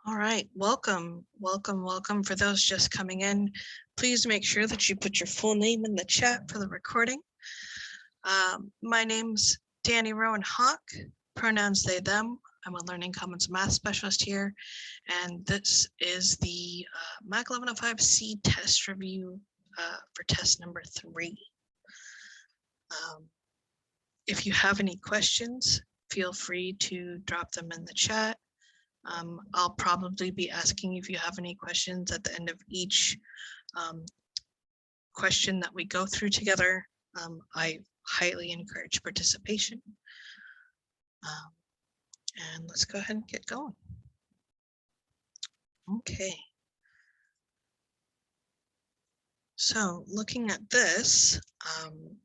All right, welcome. For those just coming in, please make sure that you put your full name in the chat for the recording. My name's Danny Rowan Hawk, pronouns they, them. I'm a Learning Commons math specialist here, and this is the MAC 1105C test review for test number 3. If you have any questions, feel free to drop them in the chat. I'll probably be asking if you have any questions at the end of each question that we go through together. I highly encourage participation. And let's go ahead and get going. Okay. So looking at this,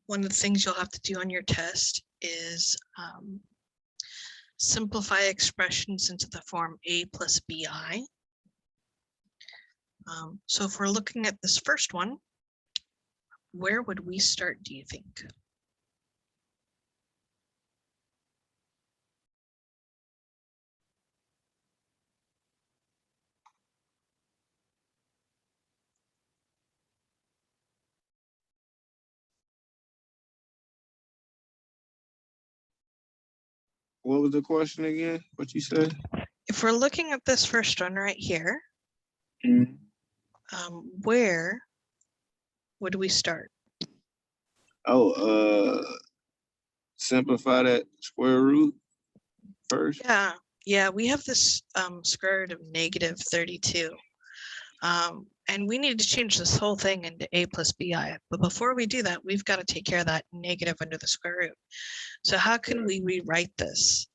one of the things you'll have to do on your test is simplify expressions into the form a plus bi. So if we're looking at this first one, where would we start, do you think? What was the question again? What you said? If we're looking at this first one right here, Mm-hmm. Where would we start? Oh, simplify that square root first. Yeah, we have this square root of negative 32. And we need to change this whole thing into a plus bi. But before we do that, we've got to take care of that negative under the square root. So how can we rewrite this?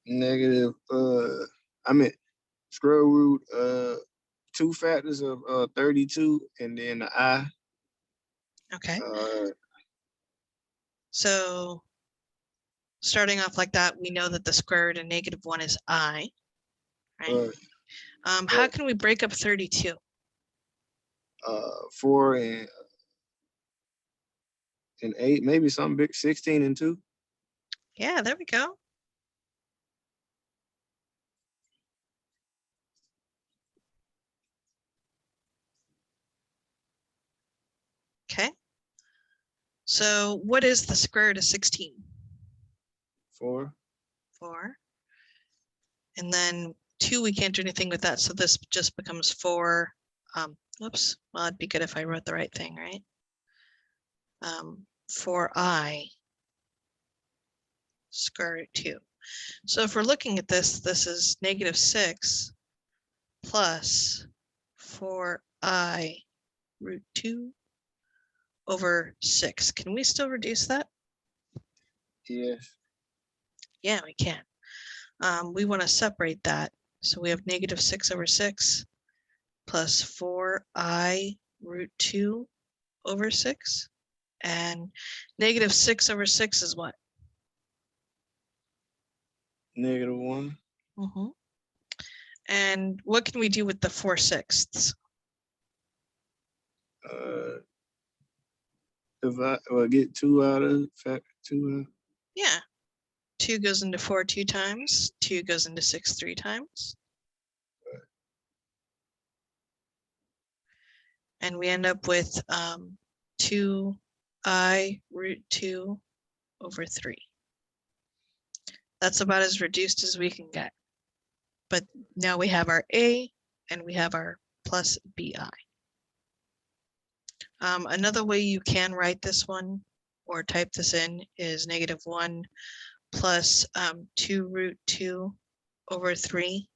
Negative, square root, 2 factors of 32, and then the I. Okay. So starting off like that, we know that the square root of negative 1 is I, right? How can we break up 32? 4 and 8, maybe something big, 16 and 2. Yeah, there we go. Okay. So what is the square root of 16? 4. 4. And then 2, we can't do anything with that. So this just becomes 4. Whoops. Well, it'd be good if I wrote the right thing, right? 4i square root 2. So if we're looking at this, this is negative 6 plus 4i root 2 over 6. Can we still reduce that? Yes. Yeah, we can. We want to separate that. So we have negative 6 over 6 plus 4i root 2 over 6. And negative 6 over 6 is what? Negative 1. Mm-hmm. And what can we do with the 4/6? Divide, get 2 out of factor 2 out. Yeah. 2 goes into 4 2 times. 2 goes into 6 3 times. And we end up with 2i root 2 over 3. That's about as reduced as we can get. But now we have our a and we have our plus bi. Another way you can write this one or type this in is negative 1 plus 2 root 2 over 3,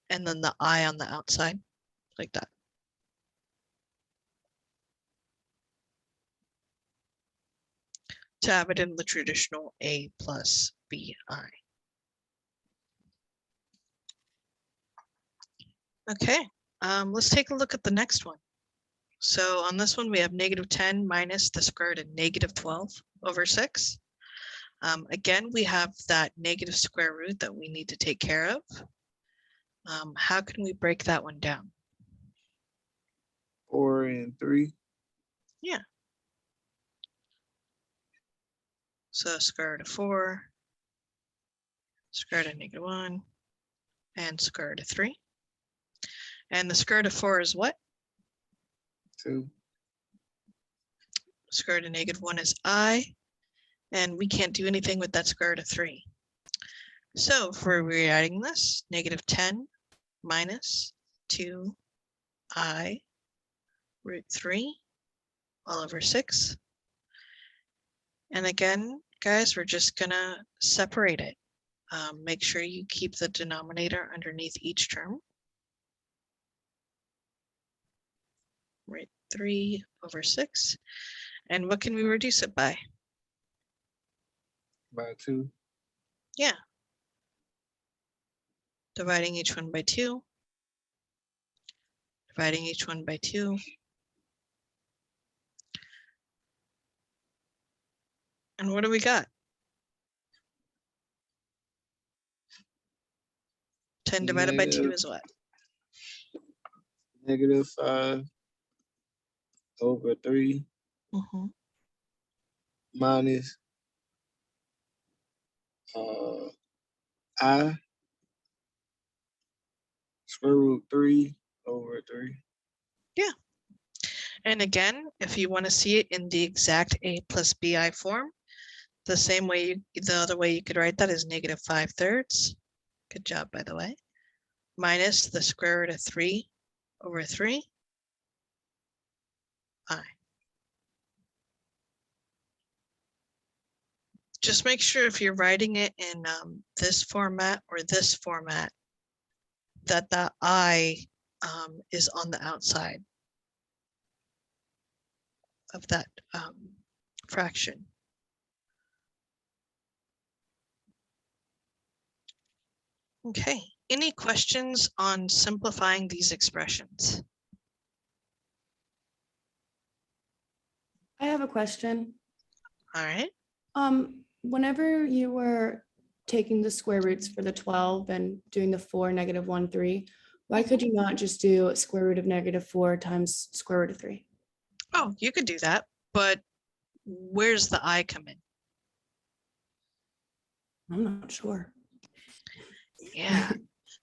and then the I on the outside, like that. To have it in the traditional a plus bi. Okay, let's take a look at the next one. So on this one, we have negative 10 minus the square root of negative 12 over 6. Again, we have that negative square root that we need to take care of. How can we break that one down? 4 and 3. Yeah. So square root of 4, square root of negative 1, and square root of 3. And the square root of 4 is what? 2. Square root of -1 is I, and we can't do anything with that square root of 3. So if we're rewriting this, -10 minus 2I root 3 all over 6. And again, guys, we're just gonna separate it. Make sure you keep the denominator underneath each term. Right, 3 over 6. And what can we reduce it by? By 2. Yeah. Dividing each one by 2. Dividing each one by 2. And what do we got? 10 divided by 2 is what? -5 over 3 minus I square root 3 over 3. Yeah. And again, if you want to see it in the exact A plus BI form, the same way, the other way you could write that is -5/3. Good job, by the way. Minus the square root of 3 over 3 I. Just make sure if you're writing it in this format or this format, that the I is on the outside of that fraction. Okay, any questions on simplifying these expressions? I have a question. All right. Whenever you were taking the square roots for the 12 and doing the 4, -1, 3, why could you not just do square root of -4 times square root of 3? Oh, you could do that, but where's the I come in? I'm not sure. Yeah.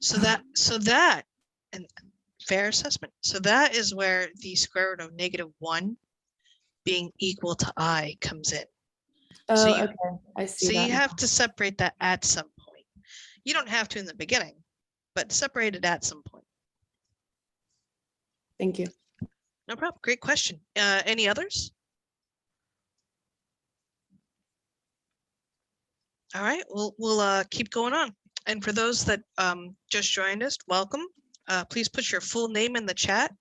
So that, and fair assessment. So that is where the square root of -1 being equal to I comes in. Oh, So okay. I see so that. you have to separate that at some point. You don't have to in the beginning, but separate it at some point. Thank you. No problem. Great question. Any others? All right, we'll keep going on. And for those that just joined us, welcome. Please put your full name in the chat,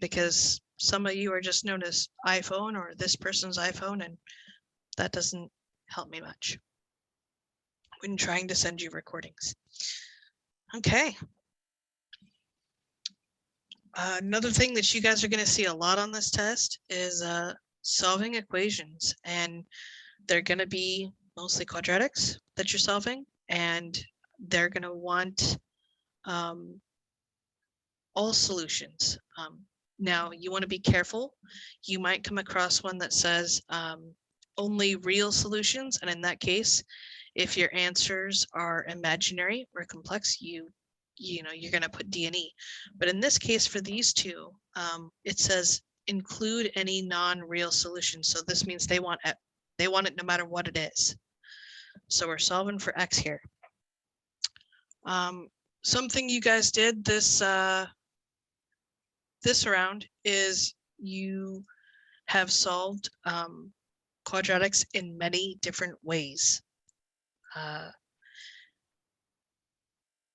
because some of you are just known as iPhone or this person's iPhone, and that doesn't help me much when trying to send you recordings. Okay. Another thing that you guys are going to see a lot on this test is solving equations, and they're going to be mostly quadratics that you're solving, and they're going to want all solutions. Now, you want to be careful. You might come across one that says only real solutions, and in that case, if your answers are imaginary or complex, you know you're going to put D and E. But in this case, for these two, it says include any non-real solutions. So this means they want it no matter what it is. So we're solving for X here. Something you guys did this round is you have solved quadratics in many different ways.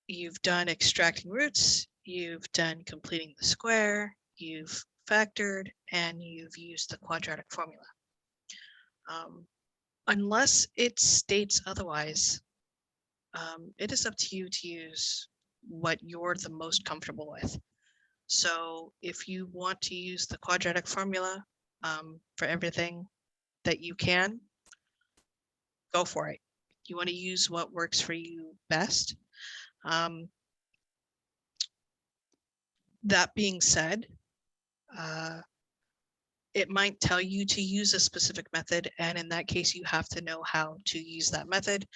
You've done extracting roots, you've done completing the square, you've factored, and you've used the quadratic formula. Unless it states otherwise, it is up to you to use what you're the most comfortable with. So if you want to use the quadratic formula for everything that you can, go for it. You want to use what works for you best. That being said, it might tell you to use a specific method, and in that case, you have to know how to use that method.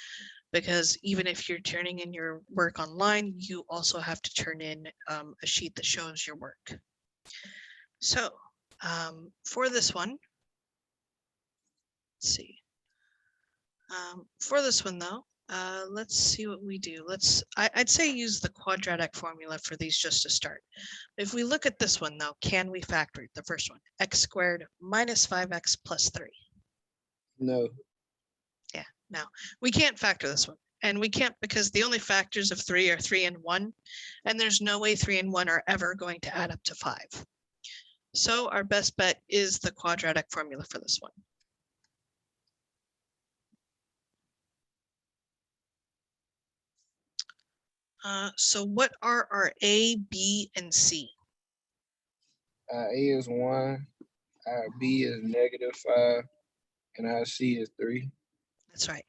because even if you're turning in your work online, you also have to turn in a sheet that shows your work. So for this one, let's see. For this one though, let's see what we do. I'd say use the quadratic formula for these just to start. If we look at this one though, can we factor the first one? X squared minus 5x plus 3. No. Yeah, no, we can't factor this one. And we can't because the only factors of 3 are 3 and 1. And there's no way 3 and 1 are ever going to add up to 5. So our best bet is the quadratic formula for this one. So what are our A, B, and C? A is 1, B is -5, and our C is 3. That's right.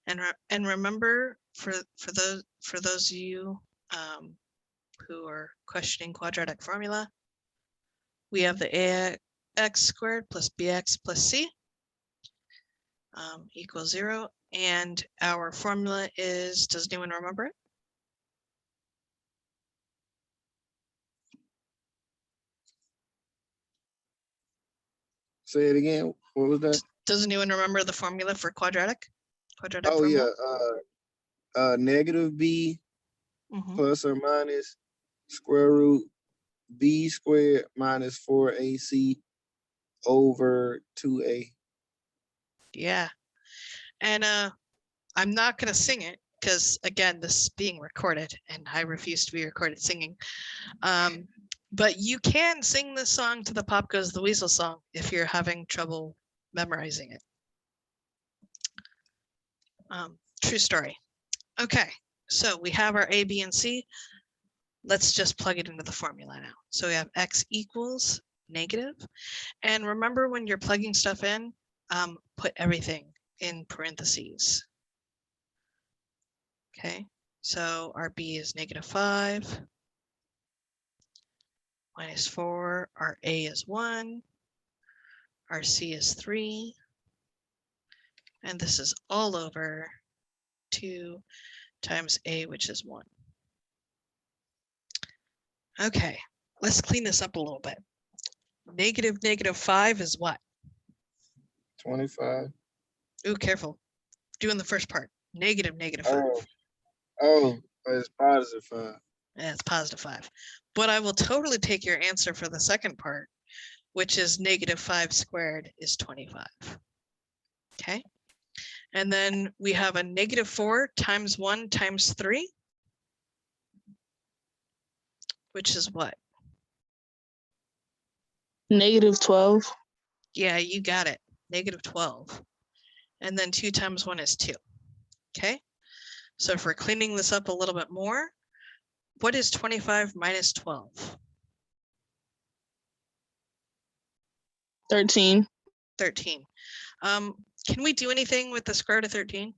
And remember, for those of you who are questioning quadratic formula, we have the ax squared plus bx plus c equals 0, and our formula is, does anyone remember it? Say it again. What was that? Does anyone remember the formula for quadratic Oh formula? yeah, negative b plus or minus square root b squared minus 4ac over 2a. Yeah, and I'm not gonna sing it because again, this is being recorded and I refuse to be recorded singing. But you can sing this song to the Pop Goes the Weasel song if you're having trouble memorizing it. True story. Okay, so we have our A, B, and C. Let's just plug it into the formula now. So we have x equals negative. And remember when you're plugging stuff in, put everything in parentheses. Okay, so our B is -5. Minus 4, our A is 1, our C is 3, and this is all over 2 times A, which is 1. Okay, let's clean this up a little bit. -5 is what? 25. Ooh, careful. Doing the first part. -5. Oh, it's +5. Yeah, it's +5. But I will totally take your answer for the second part, which is -5 squared is 25. Okay. And then we have a -4 times 1 times 3, which is what? -12. Yeah, you got it. -12. And then 2 times 1 is 2. Okay. So if we're cleaning this up a little bit more, what is 25 minus 12? 13. 13. Can we do anything with the square root of 13?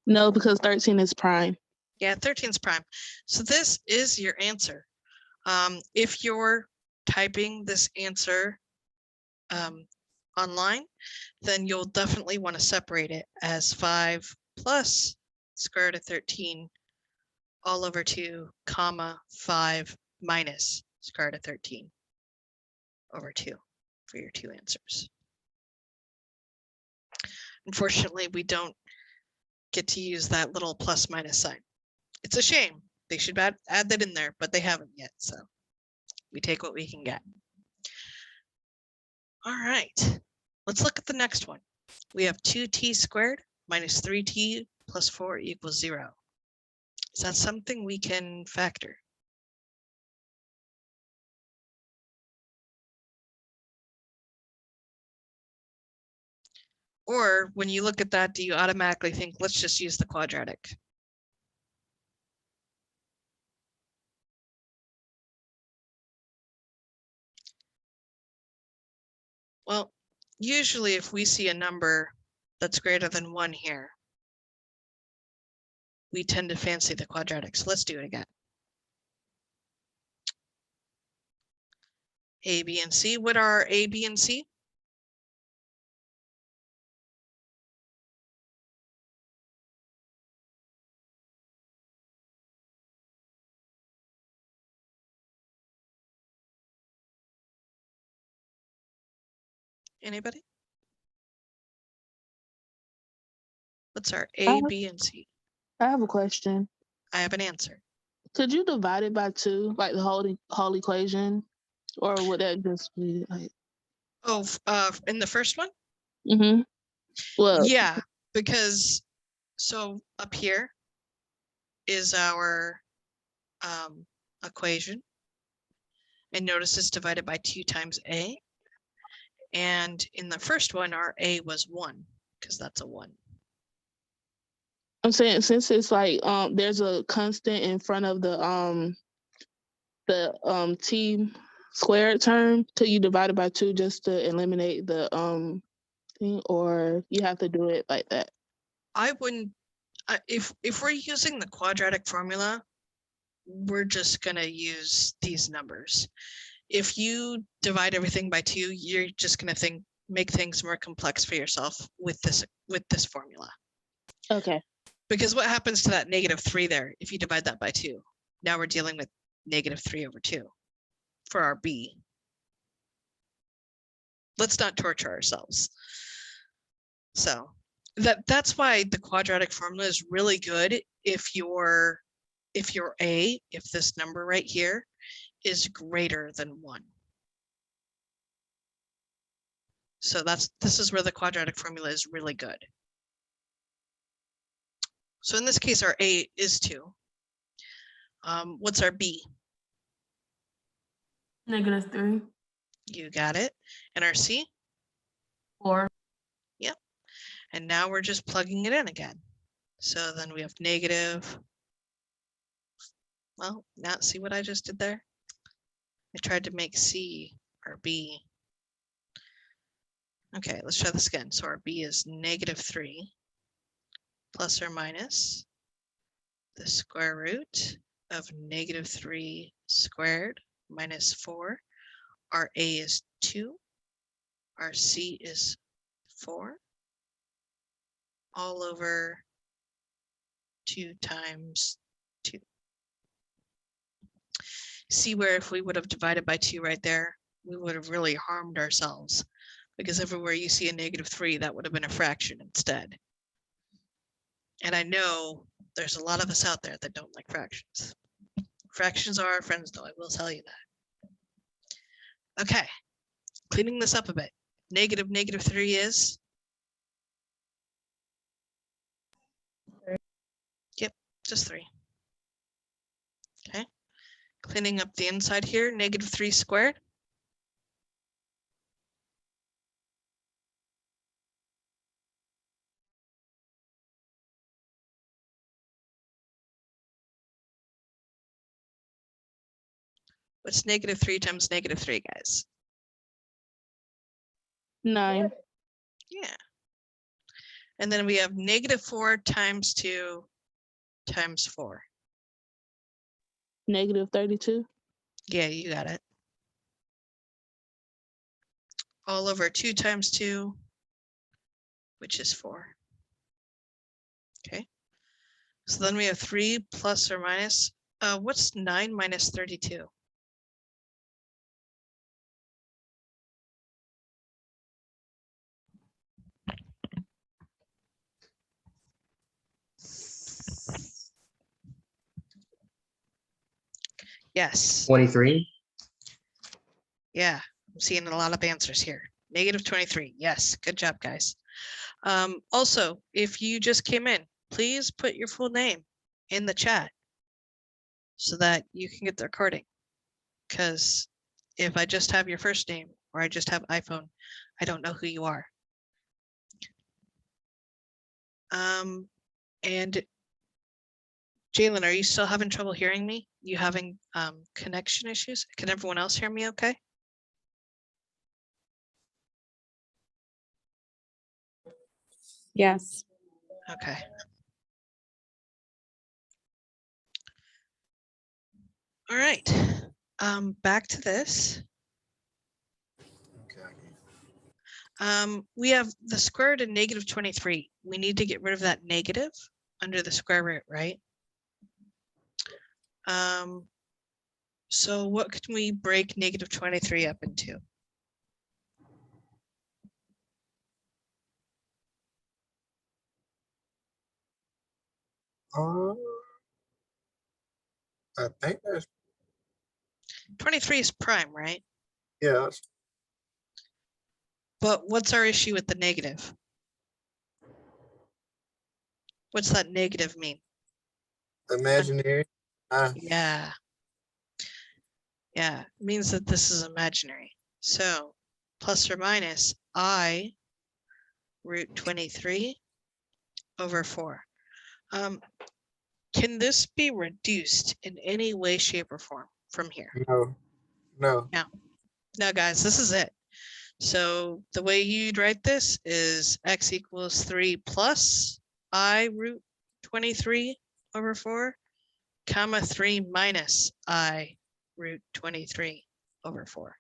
No, because 13 is prime. Yeah, 13 is prime. So this is your answer. If you're typing this answer online, then you'll definitely want to separate it as 5 plus square root of 13 all over 2, comma 5 minus square root of 13 over 2 for your 2 answers. Unfortunately, we don't get to use that little plus minus sign. It's a shame. They should add that in there, but they haven't yet. So we take what we can get. All right, let's look at the next one. We have 2t squared minus 3t plus 4 equals 0. Is that something we can factor? Or when you look at that, do you automatically think, let's just use the quadratic? Well, usually if we see a number that's greater than 1 here, we tend to fancy the quadratic. So let's do it again. A, B, and C. What are A, B, and C? Anybody? What's our I A, have- B, and C? I have a question. I have an answer. Could you divide it by 2, like the whole equation, or would that just be like? Oh, in the first one? Mm-hmm. Well, Yeah, because so up here is our equation. And notice it's divided by 2 times A. And in the first one, our A was 1, because that's a 1. I'm saying since it's like there's a constant in front of the t squared term, could you divide it by 2 just to eliminate the thing, or you have to do it like that? I wouldn't, if we're using the quadratic formula, we're just gonna use these numbers. If you divide everything by 2, you're just gonna make things more complex for yourself with this formula. Okay. Because what happens to that -3 there if you divide that by 2? Now we're dealing with -3/2 for our B. Let's not torture ourselves. So that's why the quadratic formula is really good if this number right here is greater than 1. So this is where the quadratic formula is really good. So in this case, our A is 2. What's our B? -3. You got it. And our C? 4. Yep. And now we're just plugging it in again. So then we have negative. Well, now see what I just did there? I tried to make C our B. Okay, let's try this again. So our B is -3 plus or minus the square root of -3 squared minus 4. Our A is 2. Our C is 4. All over 2 times 2. See where if we would have divided by 2 right there, we would have really harmed ourselves, because everywhere you see a -3, that would have been a fraction instead. And I know there's a lot of us out there that don't like fractions. Fractions are our friends, though, I will tell you that. Okay, cleaning this up a bit. -3 is? Yep, just 3. Okay, cleaning up the inside here, -3 squared. What's -3 times -3, guys? 9. Yeah. And then we have -4 times 2 times 4. -32. Yeah, you got it. All over 2 times 2, which is 4. Okay. So then we have 3 plus or minus. What's 9 minus 32? Yes. 23. Yeah, I'm seeing a lot of answers here. -23. Yes, good job, guys. Also, if you just came in, please put your full name in the chat so that you can get the recording. Because if I just have your first name or I just have iPhone, I don't know who you are. And Jalen, are you still having trouble hearing me? You having connection issues? Can everyone else hear me okay? Yes. Okay. All right. Back to this. We have the square root of -23. We need to get rid of that negative under the square root, right? So what can we break -23 up into? I think that's 23 is prime, right? yeah. But what's our issue with the negative? What's that negative mean? Imaginary. Yeah. Yeah, it means that this is imaginary. So plus or minus I root 23 over 4. Can this be reduced in any way, shape, or form from here? No. No, guys, this is it. So the way you'd write this is x equals 3 plus I root 23 over 4, comma 3 minus I root 23 over 4.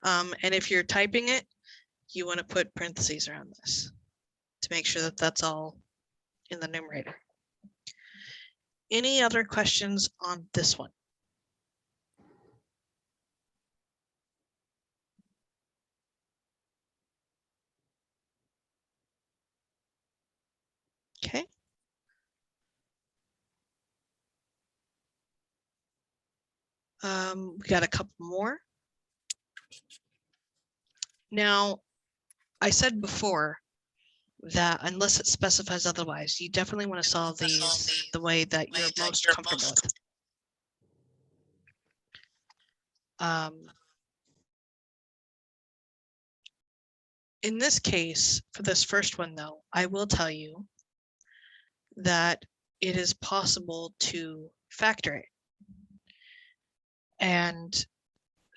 And if you're typing it, you want to put parentheses around this to make sure that that's all in the numerator. Any other questions on this one? Okay. We got a couple more. Now, I said before that unless it specifies otherwise, you definitely want to solve these the way that you're most comfortable with. In this case, for this first one though, I will tell you that it is possible to factor it. And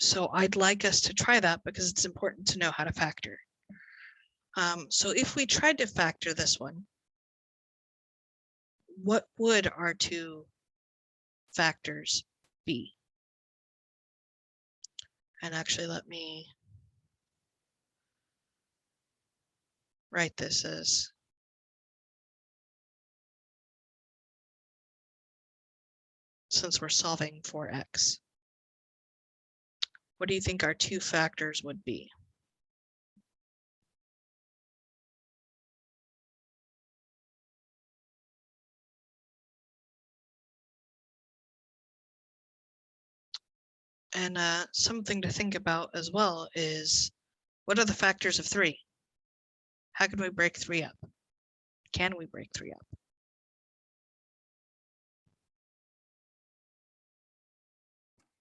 so I'd like us to try that because it's important to know how to factor. So if we tried to factor this one, what would our two factors be? And actually, let me write this as since we're solving for x. What do you think our two factors would be? And something to think about as well is, what are the factors of 3? How can we break 3 up? Can we break 3 up?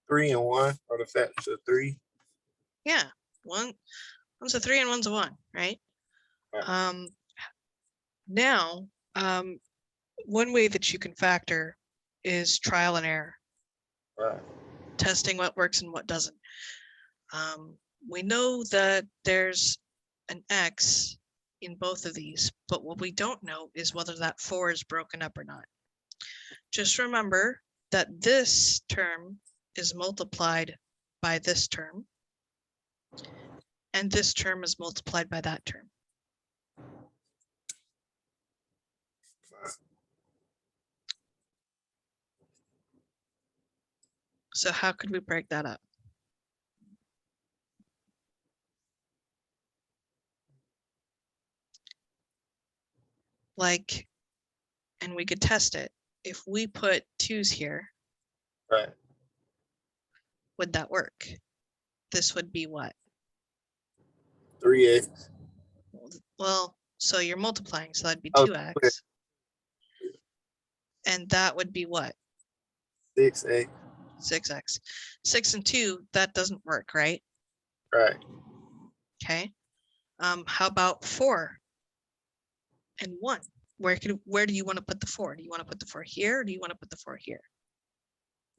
Three and one are the factors of 3. Yeah, one's a 3 and one's a 1, right? Right. Now, one way that you can factor is trial and error. Right. Testing what works and what doesn't. We know that there's an x in both of these, but what we don't know is whether that 4 is broken up or not. Just remember that this term is multiplied by this term, and this term is multiplied by that term. So how could we break that up? Like, and we could test it. If we put 2's here, Right. would that work? This would be what? 3x. Well, so you're multiplying, so that'd be Oh, 2x. And that would be what? 6x. 6x. 6 and 2, that doesn't work, right? Right. Okay. How about 4 and 1? Where do you want to put the 4? Do you want to put the 4 here, or do you want to put the 4 here?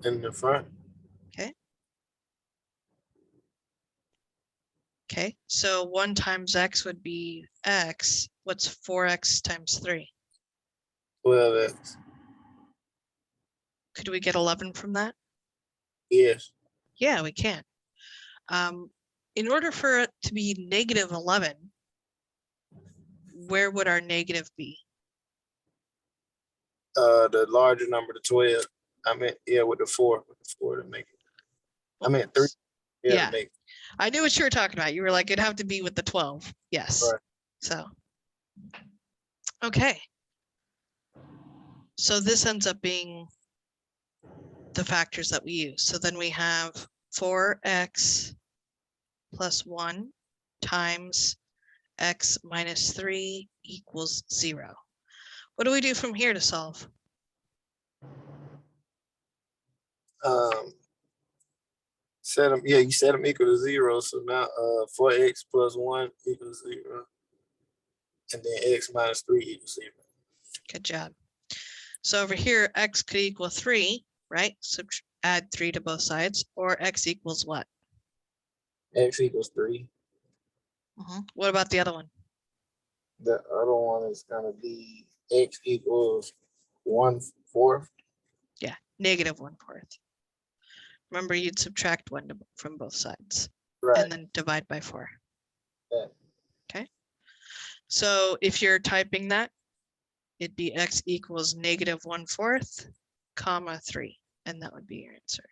In the front. Okay. Okay, so 1 times x would be x. What's 4x times 3? 12x. Could we get 11 from that? Yes. Yeah, we can. In order for it to be negative 11, where would our negative be? The larger number, the 12. I meant, yeah, with the 4 to make it. I meant 3. Yeah. To make it. I knew what you were talking about. You were like, it'd have to be with the 12. Yes. Right. So, Okay. So this ends up being the factors that we use. So then we have 4x plus 1 times x minus 3 equals 0. What do we do from here to solve? Set them, yeah, you set them equal to 0. So now 4x plus 1 equals 0. And then x minus 3 equals 0. Good job. So over here, x could equal 3, right? So add 3 to both sides, or x equals what? X equals 3. What about the other one? The other one is going to be x equals 1/4. Yeah, negative 1/4. Remember, you'd subtract 1 from both sides, Right. and then divide by 4. Yeah. Okay. So if you're typing that, it'd be x equals negative 1/4, comma 3, and that would be your answer.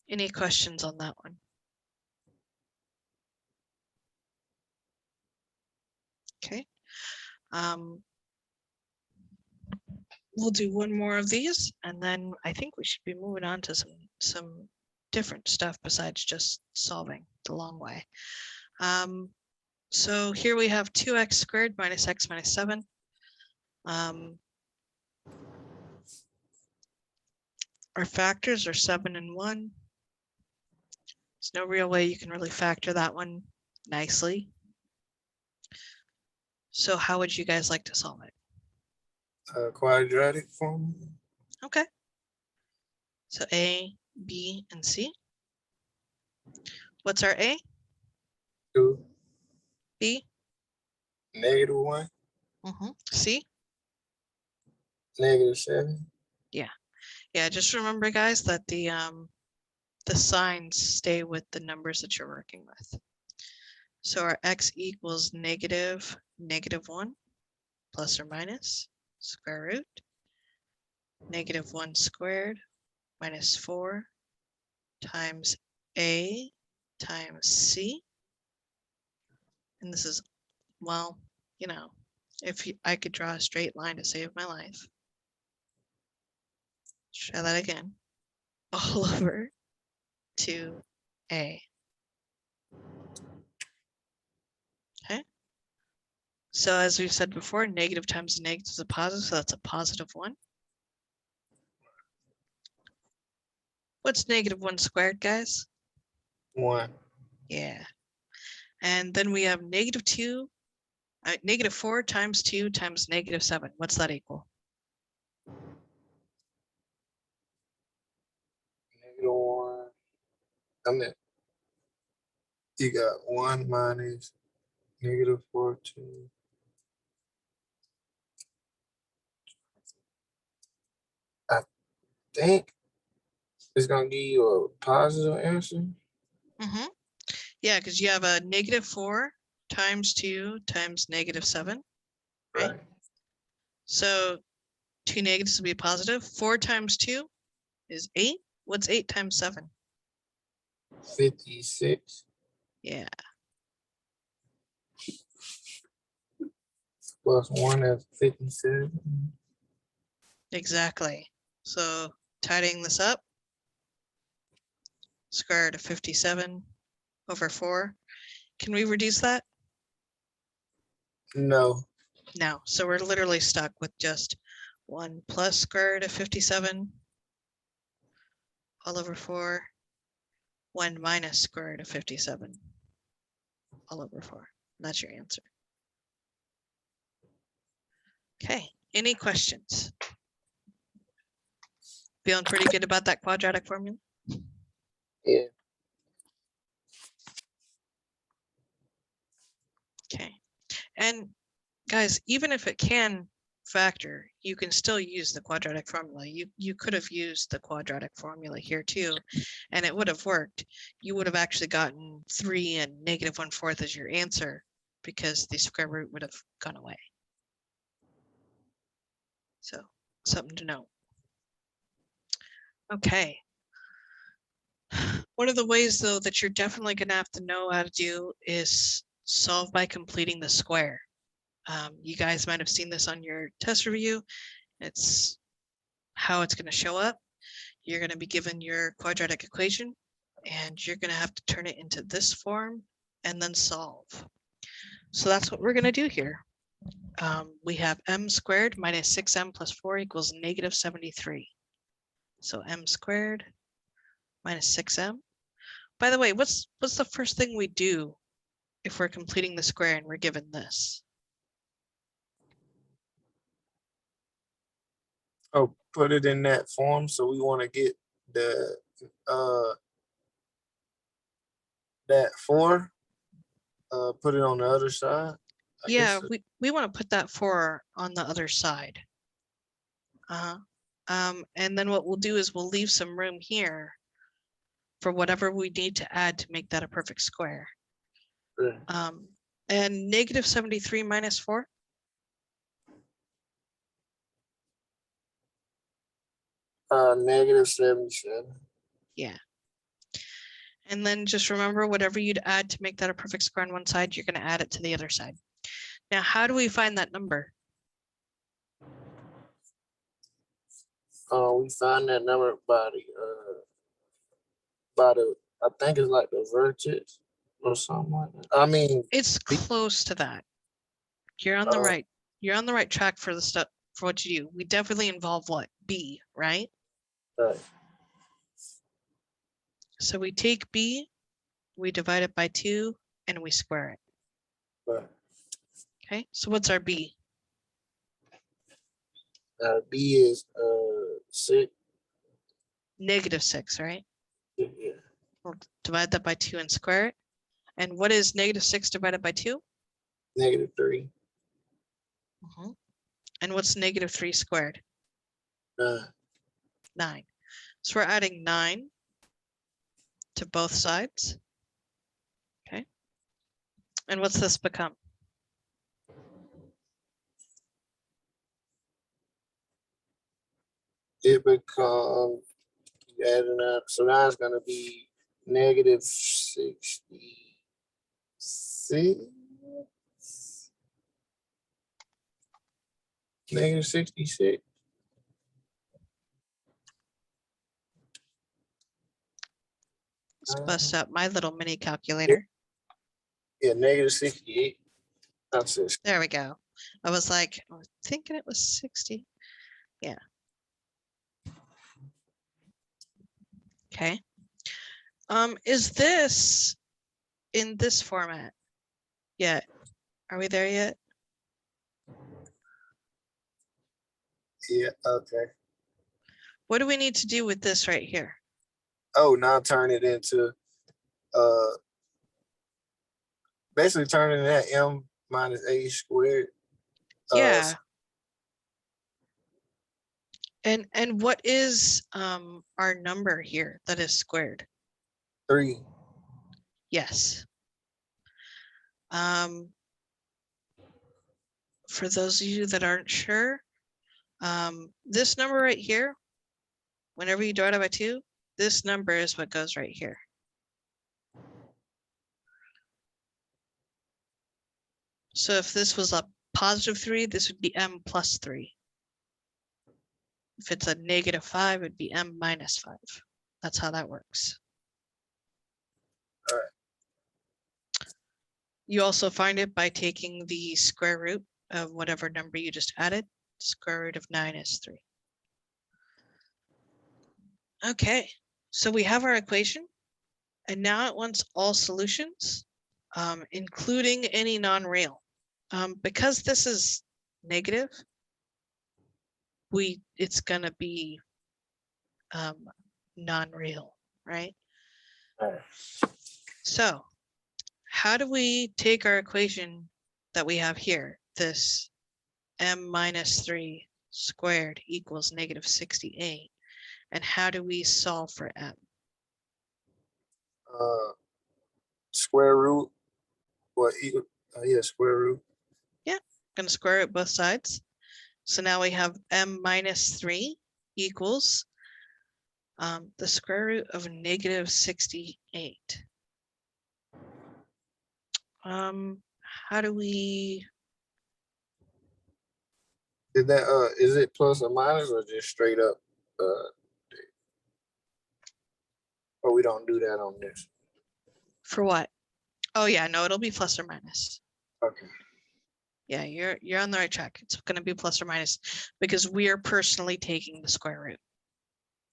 Any questions on that one? Okay. We'll do one more of these, and then I think we should be moving on to some different stuff besides just solving the long way. So here we have 2x squared minus x minus 7. Our factors are 7 and 1. There's no real way you can really factor that one nicely. So how would you guys like to solve it? Quadratic formula. Okay. So A, B, and C. What's our A? 2. B? -1. C? -7. Yeah, just remember, guys, that the signs stay with the numbers that you're working with. So our x equals negative 1 plus or minus square root -1 squared minus 4 times A times C. And this is, well, you know, if I could draw a straight line to save my life. Try that again. All over 2A. Okay. So as we've said before, negative times a negative is a positive, so that's a +1. What's -1 squared, guys? 1. Yeah. And then we have -4 times 2 times -7. What's that equal? -1. I mean, you got 1 minus -14. I think it's going to give you a positive answer. Yeah, because you have a -4 times 2 times -7, right? So 2 negatives will be positive. 4 times 2 is 8. What's 8 times 7? 56. Yeah. Plus 1 is 57. Exactly. So tidying this up, square root of 57 over 4. Can we reduce that? No. No. So we're literally stuck with just 1 plus square root of 57 all over 4, 1 minus square root of 57 all over 4. That's your answer. Okay. Any questions? Feeling pretty good about that quadratic formula? Yeah. Okay. And guys, even if it can factor, you can still use the quadratic formula. You could have used the quadratic formula here too, and it would have worked. You would have actually gotten 3 and -1/4 as your answer because the square root would have gone away. So something to note. Okay. One of the ways though that you're definitely going to have to know how to do is solve by completing the square. You guys might have seen this on your test review. It's how it's going to show up. You're going to be given your quadratic equation, and you're going to have to turn it into this form and then solve. So that's what we're going to do here. We have m squared minus 6m plus 4 equals negative 73. So m squared minus 6m. By the way, what's the first thing we do if we're completing the square and we're given this? Oh, put it in that form. So we want to get the that 4. Put it on the other side. Yeah, we want to put that 4 on the other side. And then what we'll do is we'll leave some room here for whatever we need to add to make that a perfect square. And negative 73 minus 4. Negative 77. Yeah. And then just remember, whatever you'd add to make that a perfect square on one side, you're going to add it to the other side. Now, how do we find that number? We find that number by the I think it's like the vertex or something like that. I mean, It's close to that. You're on the right. You're on the right track for the stuff for what you do. We definitely involve what? B, right? right. So we take B, we divide it by 2, and we square it. Right. Okay, so what's our B? B is 6. Negative 6, right? Yeah. We'll divide that by 2 and square it. And what is negative 6 divided by 2? Negative 3. And what's negative 3 squared? 9. So we're adding 9 to both sides. Okay. And what's this become? It becomes adding up. So now it's going to be negative 66. Negative 66. Let's bust out my little mini calculator. Yeah, negative 68. That's it. There we go. I was thinking it was 60. Yeah. Okay. Is this in this format yet? Are we there yet? Yeah, okay. What do we need to do with this right here? Oh, now turn it into basically turning that m minus a squared. Yeah. And what is our number here that is squared? 3. Yes. For those of you that aren't sure, this number right here, whenever you divide it by 2, this number is what goes right here. So if this was a positive 3, this would be m plus 3. If it's a negative 5, it'd be m minus 5. That's how that works. All right. You also find it by taking the square root of whatever number you just added. Square root of 9 is 3. Okay, so we have our equation, and now it wants all solutions, including any non-real. Because this is negative, it's gonna be non-real, right? All right. So how do we take our equation that we have here, this m minus 3 squared equals negative 68, and how do we solve for m? Square root or equal, yeah, square root. Yeah, gonna square it both sides. So now we have m minus 3 equals the square root of negative 68. How do we, Is that is it plus or minus or just straight up? Or we don't do that on this. for what? Oh yeah, no, it'll be plus or minus. Okay. Yeah, you're on the right track. It's going to be plus or minus because we are personally taking the square root.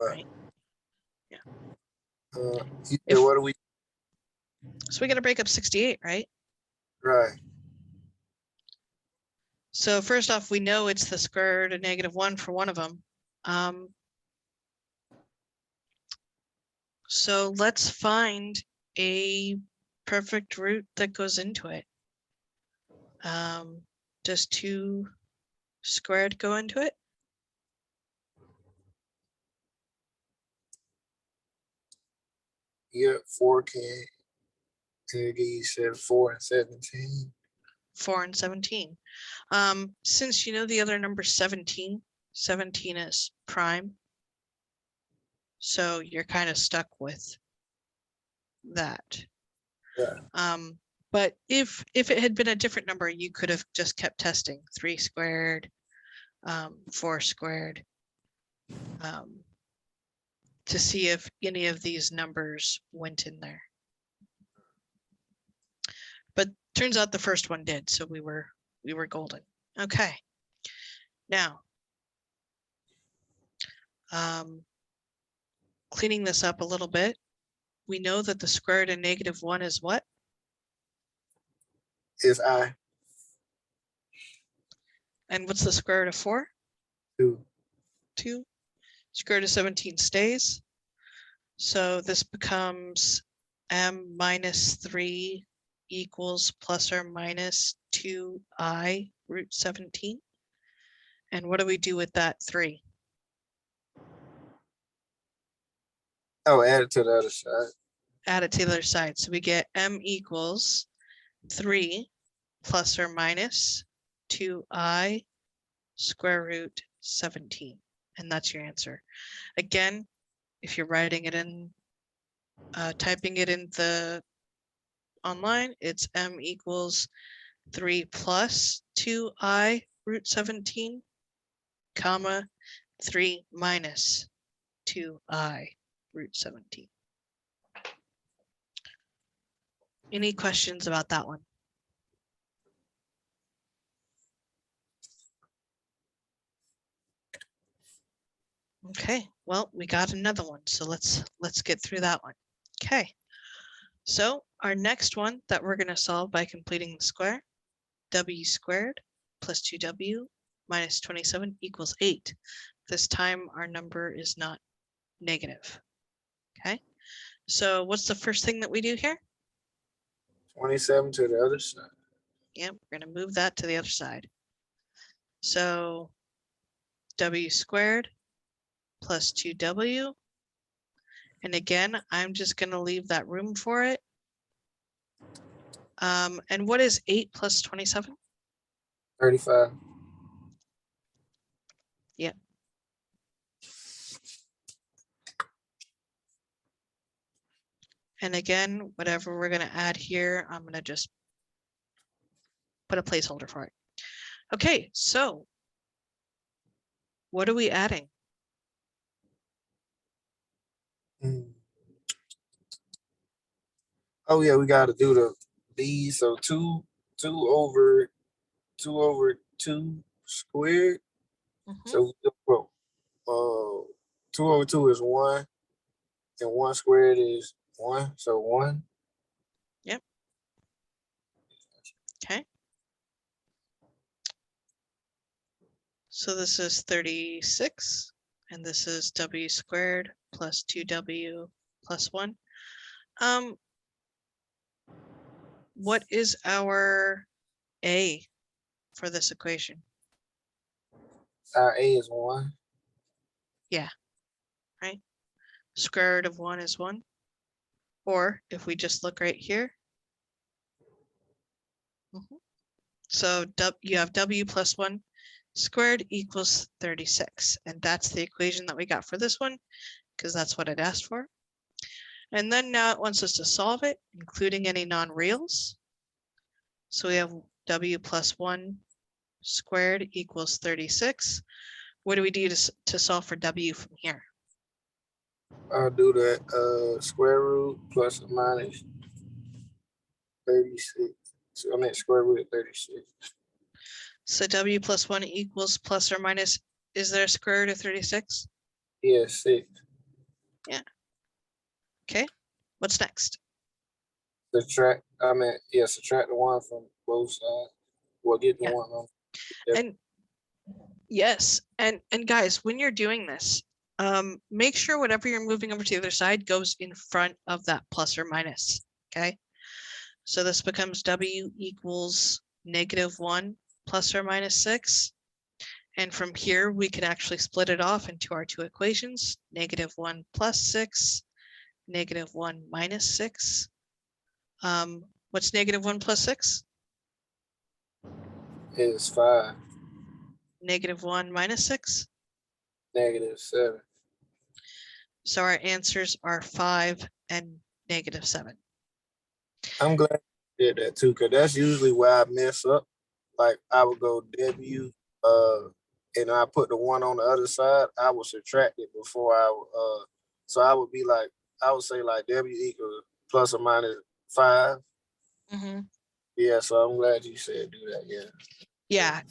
Right. Yeah. What do we? So we got to break up 68, right? Right. So first off, we know it's the square root of -1 for one of them. So let's find a perfect root that goes into it. Does 2 squared go into it? Yeah, 4 can. You said 4 and 17. 4 and 17. Since you know the other number 17, 17 is prime. So you're kind of stuck with that. Yeah. But if it had been a different number, you could have just kept testing 3 squared, 4 squared, to see if any of these numbers went in there. But turns out the first one did, so we were golden. Okay. Now, cleaning this up a little bit, we know that the square root of -1 is what? Is I. And what's the square root of 4? 2. 2. Square root of 17 stays. So this becomes m minus 3 equals plus or minus 2i root 17. And what do we do with that 3? Oh, add it to the other side. Add it to the other side. So we get m equals 3 plus or minus 2i square root 17. And that's your answer. Again, if you're writing it in, typing it in the online, it's m equals 3 plus 2i root 17, comma, 3 minus 2i root 17. Any questions about that one? Okay, well, we got another one, so let's get through that one. Okay, so our next one that we're going to solve by completing the square, w squared plus 2w minus 27 equals 8. This time our number is not negative. Okay, so what's the first thing that we do here? 27 to the other side. Yeah, we're going to move that to the other side. So w squared plus 2w. And again, I'm just going to leave that room for it. And what is 8 plus 27? 35. Yeah. And again, whatever we're going to add here, I'm going to just put a placeholder for it. Okay, so what are we adding? Oh yeah, we got to do the b. So 2 over 2 squared. So 2 over 2 is 1, and 1 squared is 1. So 1. Yep. Okay. So this is 36, and this is w squared plus 2w plus 1. What is our a for this equation? Our a is 1. Yeah, right. Square root of 1 is 1. Or if we just look right here. So you have w plus 1 squared equals 36. And that's the equation that we got for this one, because that's what it asked for. And then now it wants us to solve it, including any non-reals. So we have W plus 1 squared equals 36. What do we do to solve for W from here? I'll do that square root plus or minus 36. So I mean square root of 36. So W plus 1 equals plus or minus, is there a square root of 36? Yeah, 6. Okay, what's next? Subtract the 1 from both sides. Well, get the Yeah. 1 on. And yes, and guys, when you're doing this, make sure whatever you're moving over to the other side goes in front of that plus or minus, okay? So this becomes W equals -1 plus or minus 6. And from here, we can actually split it off into our two equations, -1 plus 6, -1 minus 6. What's -1 plus 6? Is 5. -1 minus 6. -7. So our answers are 5 and -7. I'm glad you did that too, because that's usually where I mess up. Like I would go W, and I put the 1 on the other side. I would subtract it before I would, so I would be like, I would say like W equals plus or minus 5. Mm-hmm. Yeah, so I'm glad you said do that. Yeah,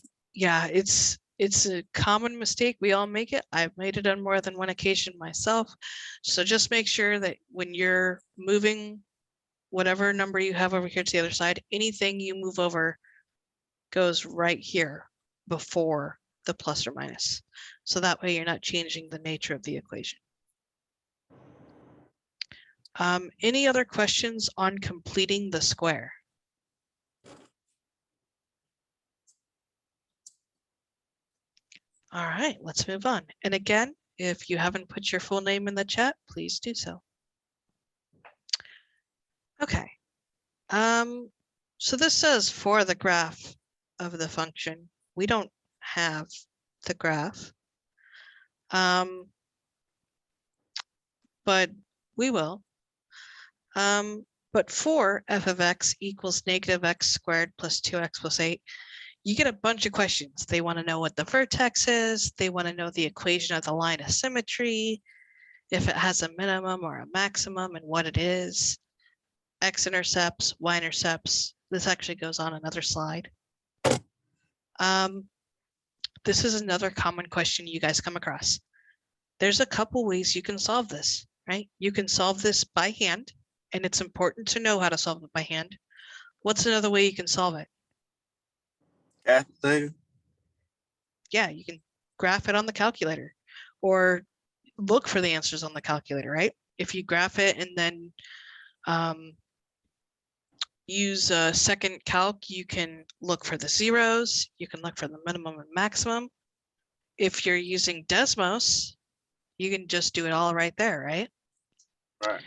it's a common mistake. We all make it. I've made it on more than one occasion myself. So just make sure that when you're moving whatever number you have over here to the other side, anything you move over goes right here before the plus or minus. So that way you're not changing the nature of the equation. Any other questions on completing the square? All right, let's move on. And again, if you haven't put your full name in the chat, please do so. Okay. So this says for the graph of the function. We don't have the graph. But we will. But for f of x equals -x squared plus 2x plus 8, you get a bunch of questions. They want to know what the vertex is. They want to know the equation of the line of symmetry, if it has a minimum or a maximum and what it is, X-intercepts, Y-intercepts. This actually goes on another slide. This is another common question you guys come across. There's a couple ways you can solve this, right? You can solve this by hand, and it's important to know how to solve it by hand. What's another way you can solve it? Calculator. Yeah, you can graph it on the calculator or look for the answers on the calculator, right? If you graph it and then use a second calc, you can look for the zeros, you can look for the minimum and maximum. If you're using Desmos, you can just do it all right there, right? Right.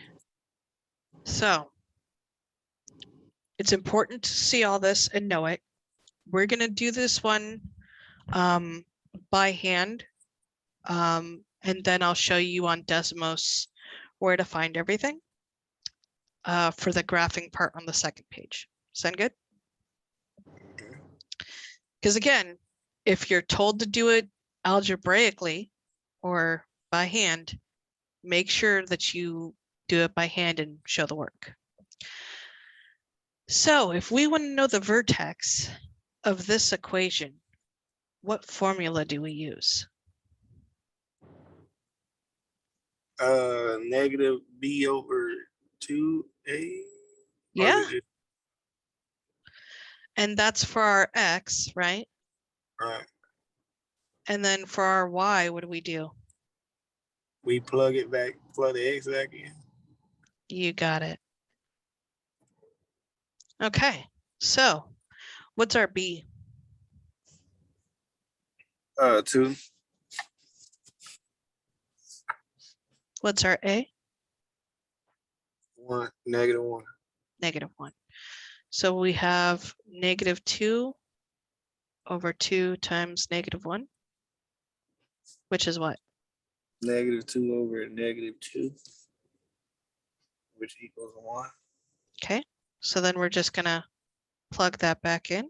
So it's important to see all this and know it. We're going to do this one by hand, and then I'll show you on Desmos where to find everything for the graphing part on the second page. Sound good? Because again, if you're told to do it algebraically or by hand, make sure that you do it by hand and show the work. So if we want to know the vertex of this equation, what formula do we use? Negative b over 2a. Yeah. And that's for our x, right? Right. And then for our y, what do we do? We plug the x back in. You got it. Okay, so what's our b? 2. What's our a? 1. -1. -1. So we have -2 over 2 times -1, which is what? -2 over -2, which equals 1. Okay, so then we're just gonna plug that back in.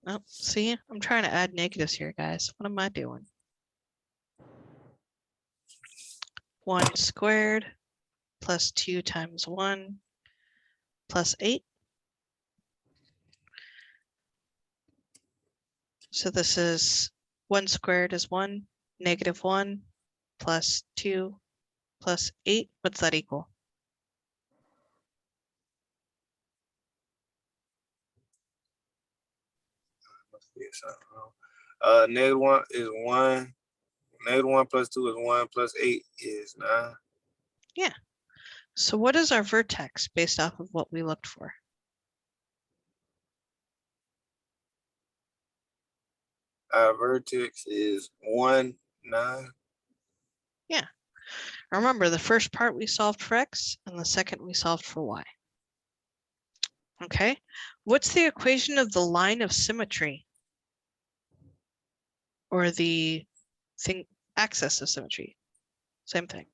Oh, see, I'm trying to add negatives here, guys. What am I doing? 1 squared plus 2 times 1 plus 8. So this is 1 squared is 1, negative 1 plus 2 plus 8. What's that equal? Negative 1 is 1. Negative 1 plus 2 is 1 plus 8 is 9. Yeah. So what is our vertex based off of what we looked for? Our vertex is 1, 9. Yeah. Remember, the first part we solved for x, and the second we solved for y. Okay. What's the equation of the line of symmetry? Or the axis of symmetry? Same thing.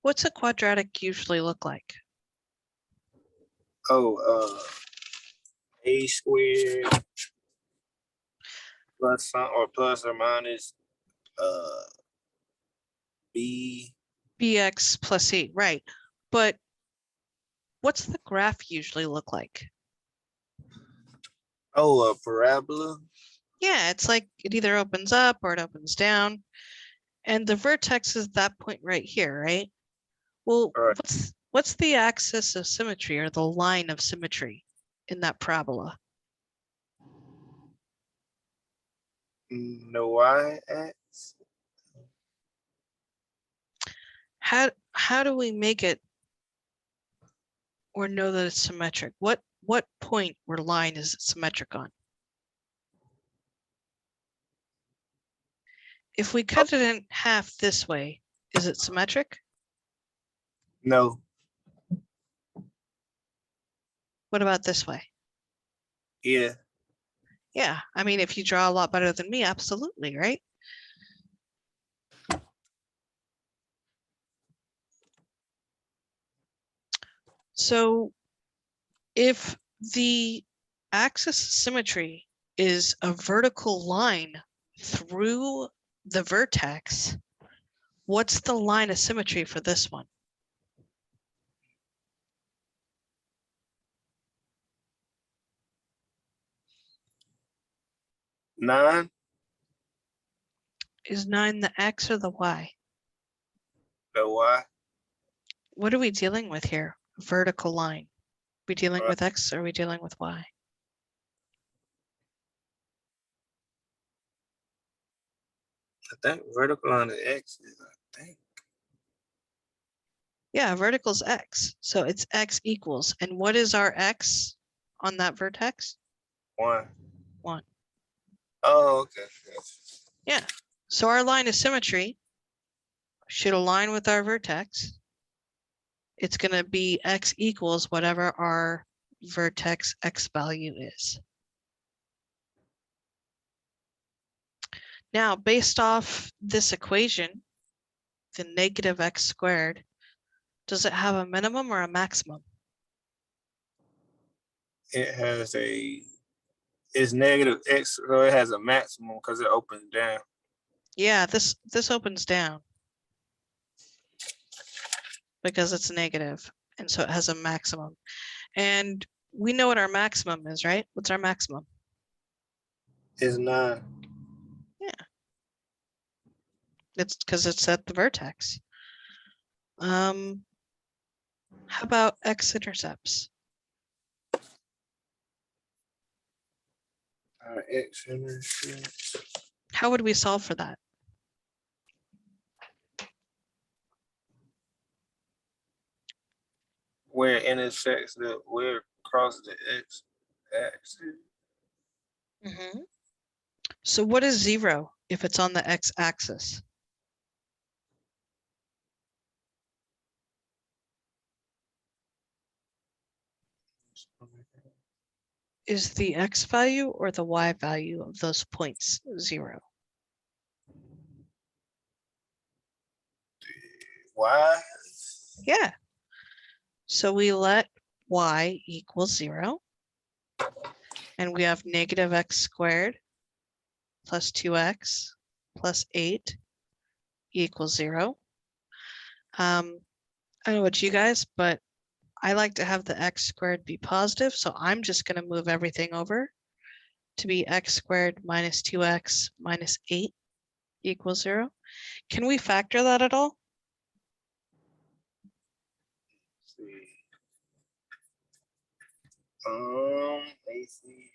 What's a quadratic usually look like? Oh, a squared plus some or plus or minus b. Bx plus c, right. But what's the graph usually look like? Oh, a parabola. Yeah, it's like it either opens up or it opens down. And the vertex is that point right here, right? Well, Right. what's the axis of symmetry or the line of symmetry in that parabola? The y-axis. How do we make it or know that it's symmetric? What point or line is it symmetric on? If we cut it in half this way, is it symmetric? No. What about this way? Yeah. Yeah, I mean, if you draw a lot better than me, absolutely, right? So if the axis of symmetry is a vertical line through the vertex, what's the line of symmetry for this one? Nine. Is 9 the x or the y? The y. What are we dealing with here? Vertical line. We dealing with x or are we dealing with y? I think vertical on the x is, I think. Yeah, vertical's x. So it's x equals. And what is our x on that vertex? 1. 1. Oh, okay. Yeah. So our line of symmetry should align with our vertex. It's going to be x equals whatever our vertex x value is. Now, based off this equation, the negative x squared, does it have a minimum or a maximum? It has it's negative x, so it has a maximum because it opens down. Yeah, this opens down because it's negative, and so it has a maximum. And we know what our maximum is, right? What's our maximum? It's 9. Yeah. It's because it's at the vertex. How about X-intercepts? X-intercepts. How would we solve for that? Where it intersects where it crosses the x axis. Mm-hmm. So what is 0 if it's on the x-axis? is the X value or the Y value of those points 0? Y. Yeah. So we let Y equal 0. And we have negative x squared plus 2x plus 8 equals 0. I don't know about you guys, but I like to have the x squared be positive. So I'm just going to move everything over to be x squared minus 2x minus 8 equals 0. Can we factor that at all? Let's see.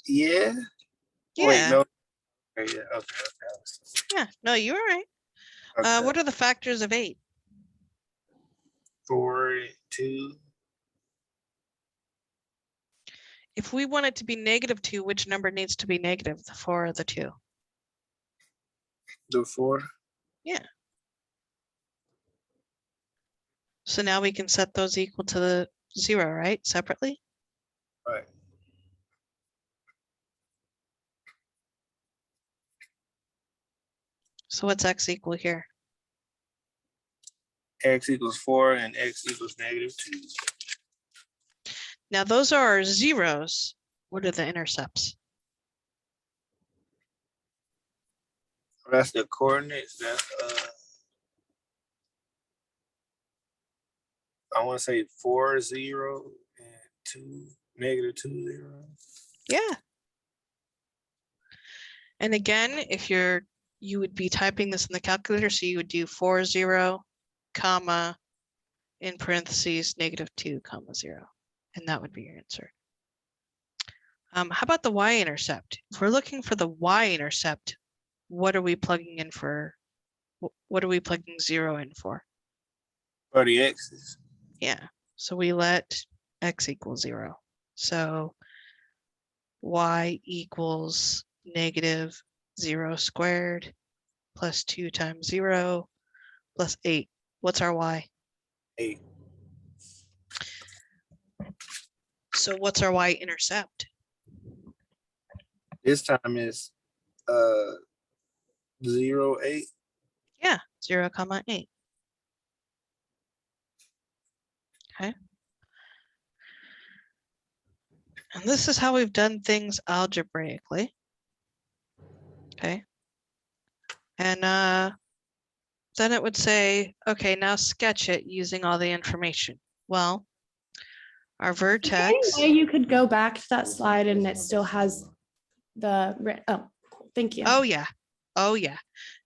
Yeah. Yeah. Wait, no. Okay, yeah. Okay. Yeah. No, you were right. Okay. What are the factors of 8? 4, 2. If we want it to be -2, which number needs to be negative, the 4 or the 2? The 4. Yeah. So now we can set those equal to the 0, right? Separately. Right. So what's x equal here? X equals 4 and x equals -2. Now those are our zeros. What are the intercepts? That's the coordinates. That's I want to say 4, 0, and 2, -2, 0. Yeah. And again, if you would be typing this in the calculator, so you would do 4, 0, comma, in parentheses, -2, comma, 0. And that would be your answer. How about the y-intercept? If we're looking for the y-intercept, what are we plugging in for? What are we plugging 0 in for? For the x's. Yeah, so we let x equal 0. So y equals -0 squared plus 2 times 0 plus 8. What's our y? 8. So what's our y-intercept? This time is 0, 8. Yeah, 0, comma 8. Okay. And this is how we've done things algebraically. Okay. And then it would say, okay, now sketch it using all the information. Well, our vertex. Any way you could go back to that slide and it still has the, oh, cool. Thank you. Oh yeah. Oh yeah.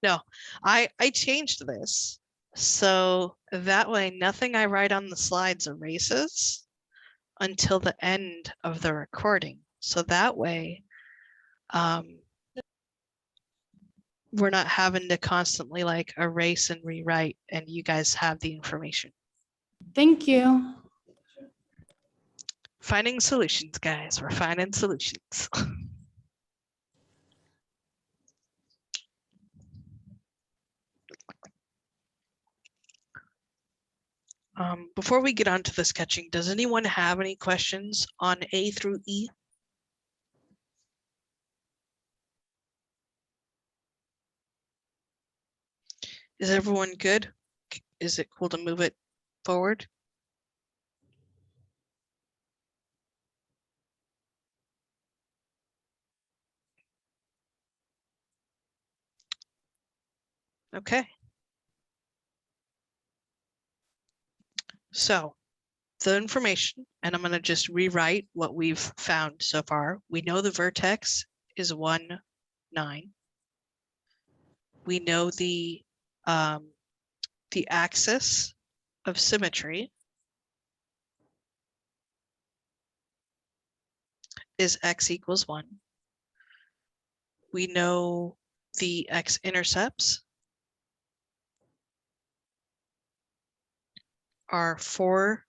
No, I changed this. So that way nothing I write on the slides erases until the end of the recording. So that way, we're not having to constantly like erase and rewrite, and you guys have the information. Thank you. Finding solutions, guys. We're finding solutions. Before we get on to the sketching, does anyone have any questions on A through E? Is everyone good? Is it cool to move it forward? Okay. So the information, and I'm going to just rewrite what we've found so far. We know the vertex is 1, 9. We know the axis of symmetry is x equals 1. We know the x-intercepts are 4,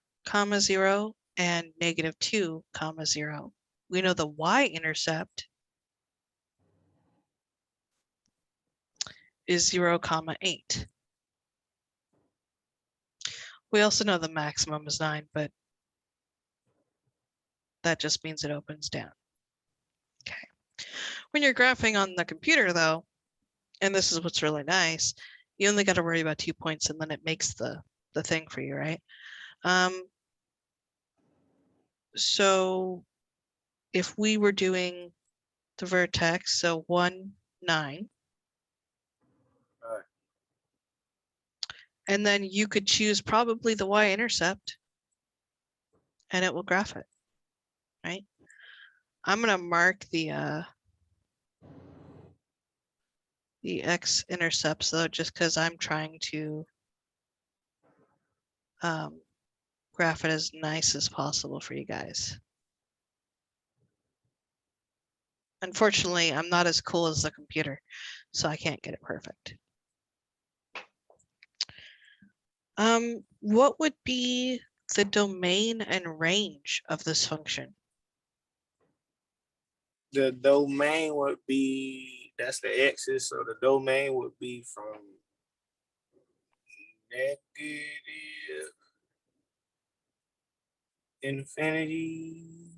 0 and -2, 0. We know the y-intercept is 0, 8. We also know the maximum is 9, but that just means it opens down. Okay. When you're graphing on the computer though, and this is what's really nice, you only got to worry about 2 points and then it makes the thing for you, right? So if we were doing the vertex, so 1, 9, Right. and then you could choose probably the Y-intercept and it will graph it, right? I'm gonna mark the X-intercepts though, just because I'm trying to graph it as nice as possible for you guys. Unfortunately, I'm not as cool as the computer, so I can't get it perfect. What would be the domain and range of this function? The domain would be, that's the axis, so the domain would be from negative infinity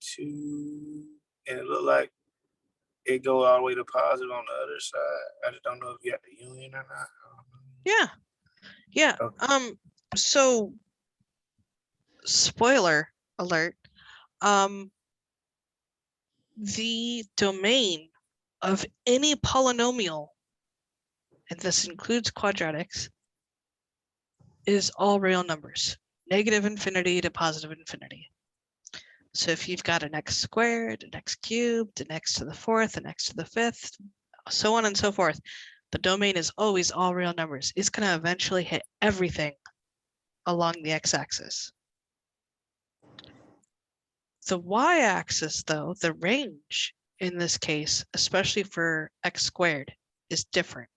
to, and it look like it go all the way to positive on the other side. I just don't know if you got the union or not. Yeah. Okay. So spoiler alert, the domain of any polynomial, and this includes quadratics, is all real numbers, negative infinity to positive infinity. So if you've got an x squared, an x cubed, an x to the fourth, an x to the fifth, so on and so forth, the domain is always all real numbers. It's going to eventually hit everything along the x-axis. The y-axis, though, the range in this case, especially for x squared, is different,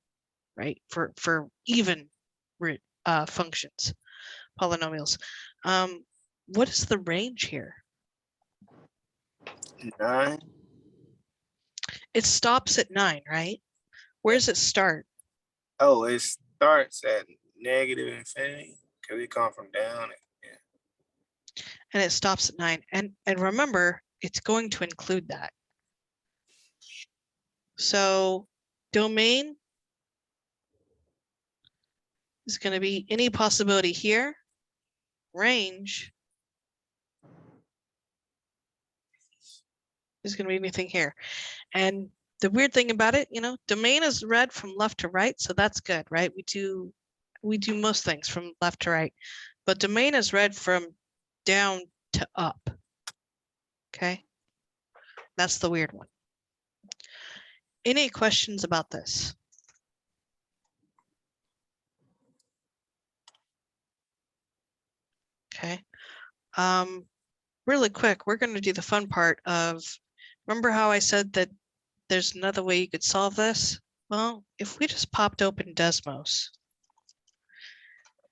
right? For even root functions, polynomials. What is the range here? 9. It stops at 9, right? Where does it start? Oh, it starts at negative infinity because it come from down. Yeah. And it stops at 9. And remember, it's going to include that. So domain is going to be any possibility here. Range is going to be anything here. And the weird thing about it, you know, domain is read from left to right, so that's good, right? We do most things from left to right, but domain is read from down to up. Okay, that's the weird one. Any questions about this? Okay. Really quick, we're going to do the fun part of, remember how I said that there's another way you could solve this? Well, if we just popped open Desmos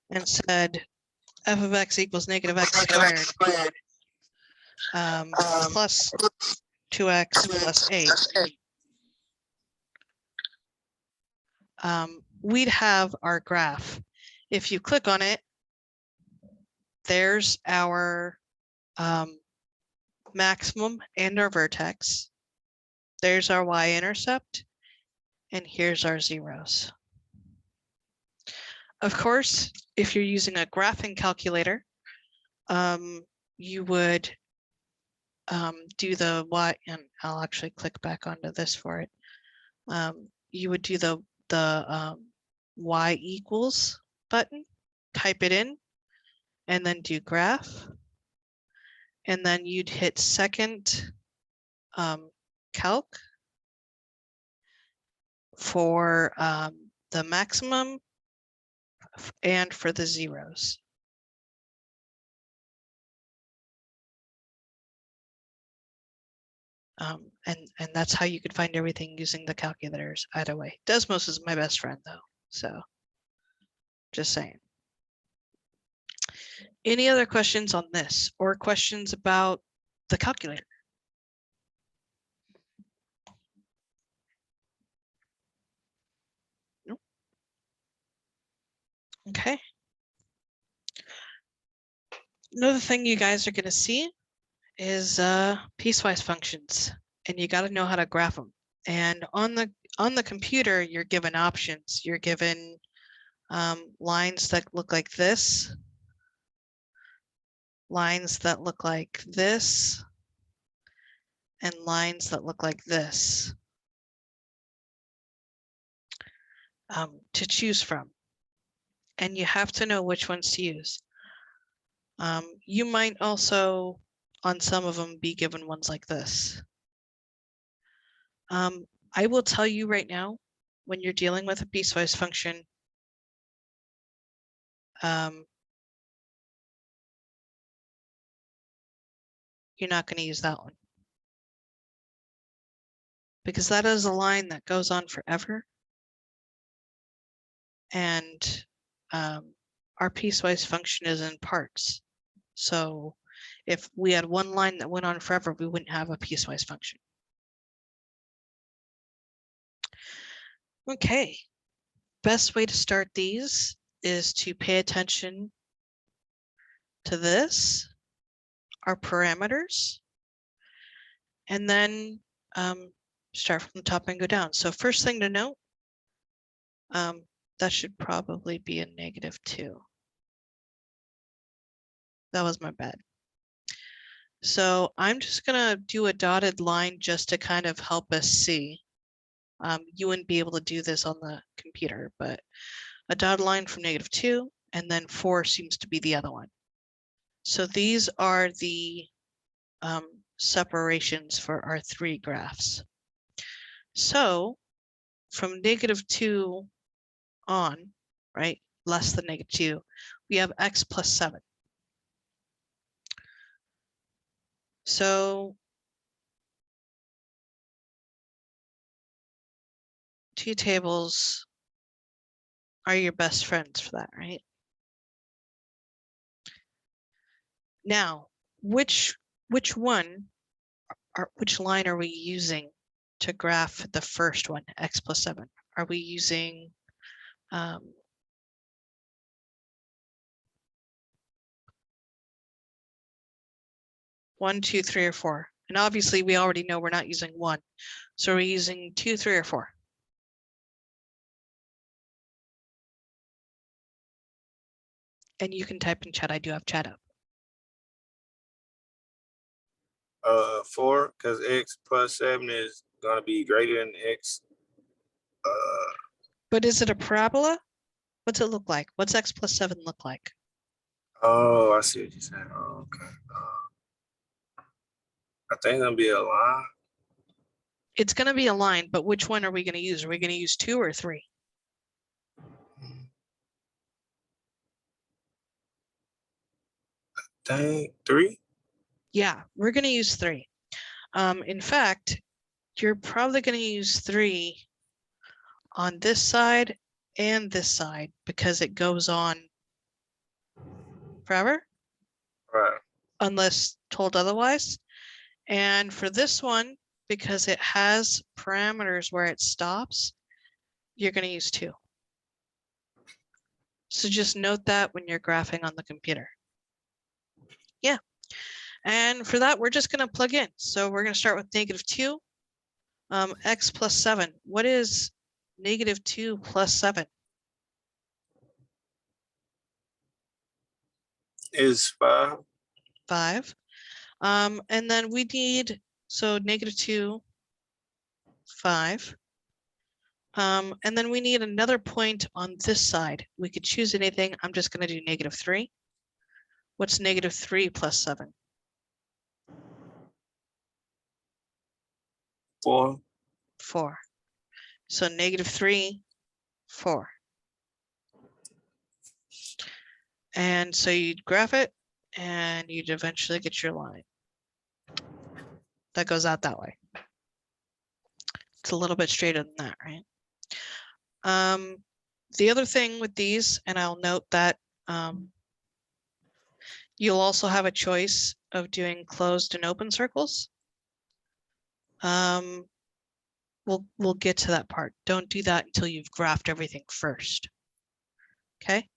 and said f of x equals negative x squared plus 2x plus 8, we'd have our graph. If you click on it, there's our maximum and our vertex. There's our y-intercept, and here's our zeros. Of course, if you're using a graphing calculator, you would do the y, and I'll actually click back onto this for it. You would do the y equals button, type it in, and then do graph. And then you'd hit second calc for the maximum and for the zeros. And that's how you could find everything using the calculators either way. Desmos is my best friend though, so just saying. Any other questions on this or questions about the calculator? Nope. Okay. Another thing you guys are going to see is piecewise functions, and you got to know how to graph them. And on the computer, you're given options. You're given lines that look like this, lines that look like this, and lines that look like this to choose from. And you have to know which ones to use. You might also, on some of them, be given ones like this. I will tell you right now, when you're dealing with a piecewise function, you're not going to use that one. Because that is a line that goes on forever. And our piecewise function is in parts. So if we had one line that went on forever, we wouldn't have a piecewise function. Okay, best way to start these is to pay attention to this, our parameters, and then start from the top and go down. So first thing to note, that should probably be a -2. That was my bad. So I'm just gonna do a dotted line just to kind of help us see. You wouldn't be able to do this on the computer, but a dotted line from -2, and then 4 seems to be the other one. So these are the separations for our 3 graphs. So from -2 on, right, less than -2, we have x plus 7. So two tables are your best friends for that, right? Now, which line are we using to graph the first one, x plus 7? Are we using 1, 2, 3, or 4? And obviously we already know we're not using 1. So we're using 2, 3, or 4. And you can type in chat. I do have chat up. 4, because x plus 7 is gonna be greater than x. But is it a parabola? What's it look like? What's x plus 7 look like? Oh, I see what you're saying. Oh, okay. I think it's gonna be a line. It's going to be a line, but which one are we going to use? Are we going to use 2 or 3? Dang, 3? Yeah, we're going to use 3. In fact, you're probably going to use 3 on this side and this side because it goes on forever, Right. unless told otherwise. And for this one, because it has parameters where it stops, you're going to use 2. So just note that when you're graphing on the computer. Yeah. And for that, we're just going to plug in. So we're going to start with -2, x plus 7. What is -2 plus 7? Is 5. 5. And then we need, so -2, 5. And then we need another point on this side. We could choose anything. I'm just going to do -3. What's -3 plus 7? 4. 4. So -3, 4. And so you'd graph it and you'd eventually get your line that goes out that way. It's a little bit straighter than that, right? The other thing with these, and I'll note that you'll also have a choice of doing closed and open circles. We'll get to that part. Don't do that until you've graphed everything first. Okay.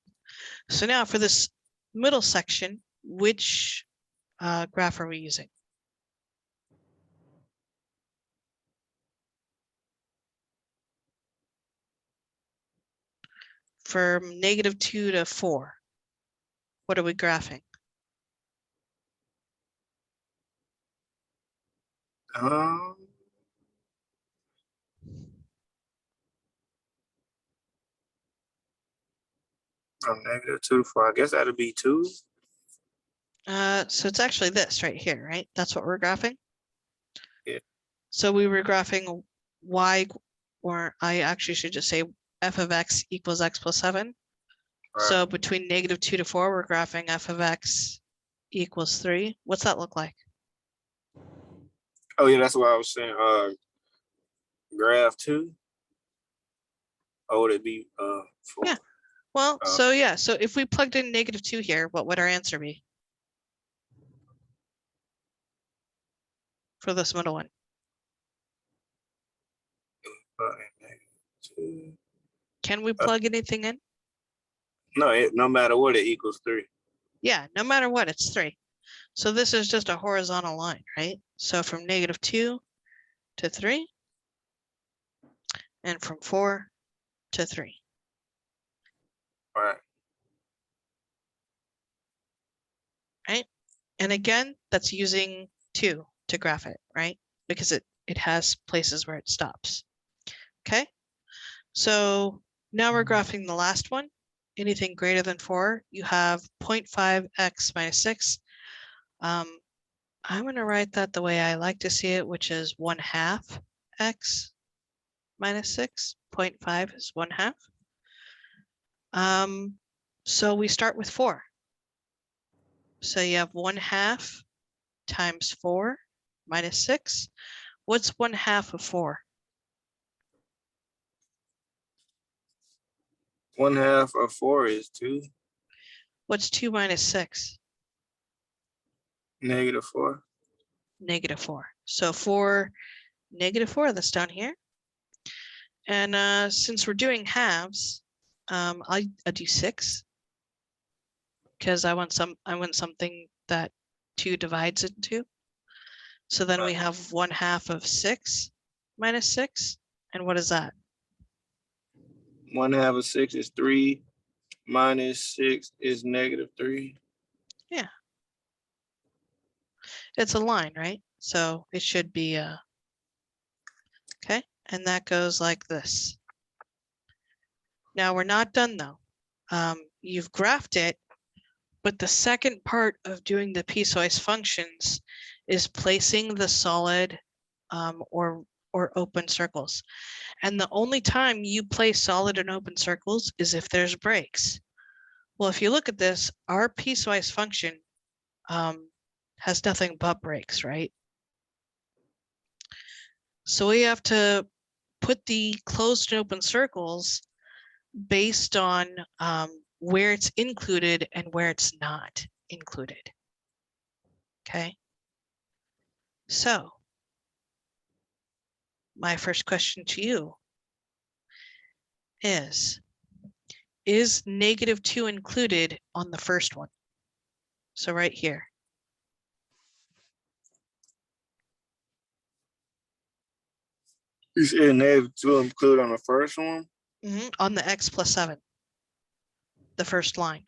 So now for this middle section, which graph are we using? From -2 to 4, what are we graphing? Um, from -2 to 4. I guess that'd be 2. So it's actually this right here, right? That's what we're graphing. Yeah. So we were graphing y, or I actually should just say f of x equals x plus 7. Right. So between -2 to 4, we're graphing f of x equals 3. What's that look like? Oh yeah, that's what I was saying. Graph 2. Or would it be 4? Yeah. Well, Uh, so yeah, so if we plugged in -2 here, what would our answer be for this middle one? -2. Can we plug anything in? No, no matter what, it equals 3. Yeah, no matter what, it's 3. So this is just a horizontal line, right? So from -2 to 3, and from 4 to 3. Right. And again, that's using 2 to graph it, right? Because it has places where it stops. Okay, so now we're graphing the last one. Anything greater than 4, you have 0.5x minus 6. I'm going to write that the way I like to see it, which is 1/2 x minus 6. 0.5 is 1/2. So we start with 4. So you have 1/2 times 4 minus 6. What's 1/2 of 4? 1/2 of 4 is 2. What's 2 minus 6? -4. -4. So 4, -4, that's down here. And since we're doing halves, I'll do 6 because I want something that 2 divides into. So then we have 1/2 of 6 minus 6. And what is that? 1/2 of 6 is 3. Minus 6 is -3. Yeah. It's a line, right? So it should be okay. And that goes like this. Now we're not done though. You've graphed it, but the second part of doing the piecewise functions is placing the solid or open circles. And the only time you place solid and open circles is if there's breaks. Well, if you look at this, our piecewise function has nothing but breaks, right? So we have to put the closed and open circles based on where it's included and where it's not included. Okay. So my first question to you is -2 included on the first one? So right here. You said -2 include on the first one? On the x plus 7. The first line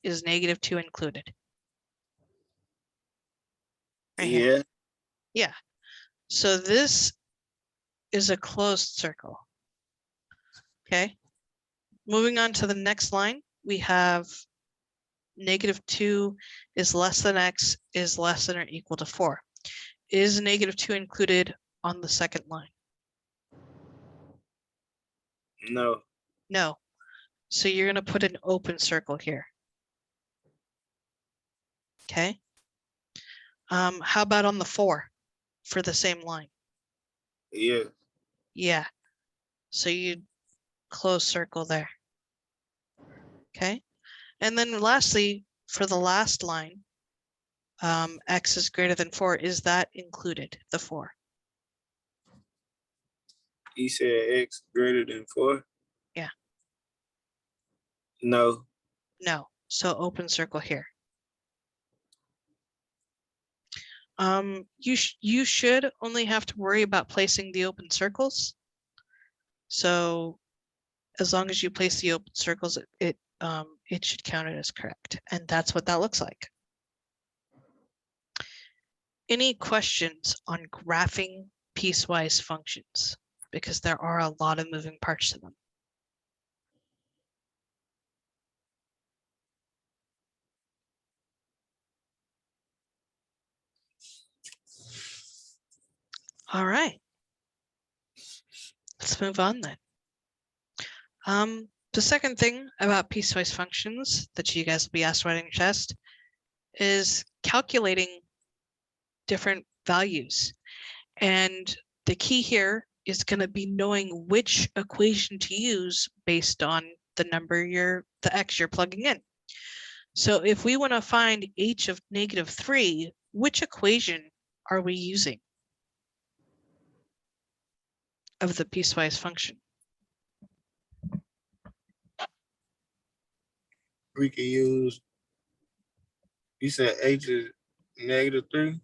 is -2 included. Right Yeah. here. Yeah. So this is a closed circle. Okay. Moving on to the next line, we have -2 is less than x is less than or equal to 4. Is -2 included on the second line? No. No. So you're going to put an open circle here. Okay. How about on the 4 for the same line? Yeah. Yeah. So you close circle there. Okay. And then lastly, for the last line, x is greater than 4. Is that included, the 4? You said x greater than 4? Yeah. No. No. So open circle here. You should only have to worry about placing the open circles. So as long as you place the open circles, it should count it as correct. And that's what that looks like. Any questions on graphing piecewise functions? Because there are a lot of moving parts to them. All right. Let's move on then. The second thing about piecewise functions that you guys will be asked writing your test is calculating different values. And the key here is going to be knowing which equation to use based on the number the x you're plugging in. So if we want to find h of -3, which equation are we using of the piecewise function? We can use, you said h is -3?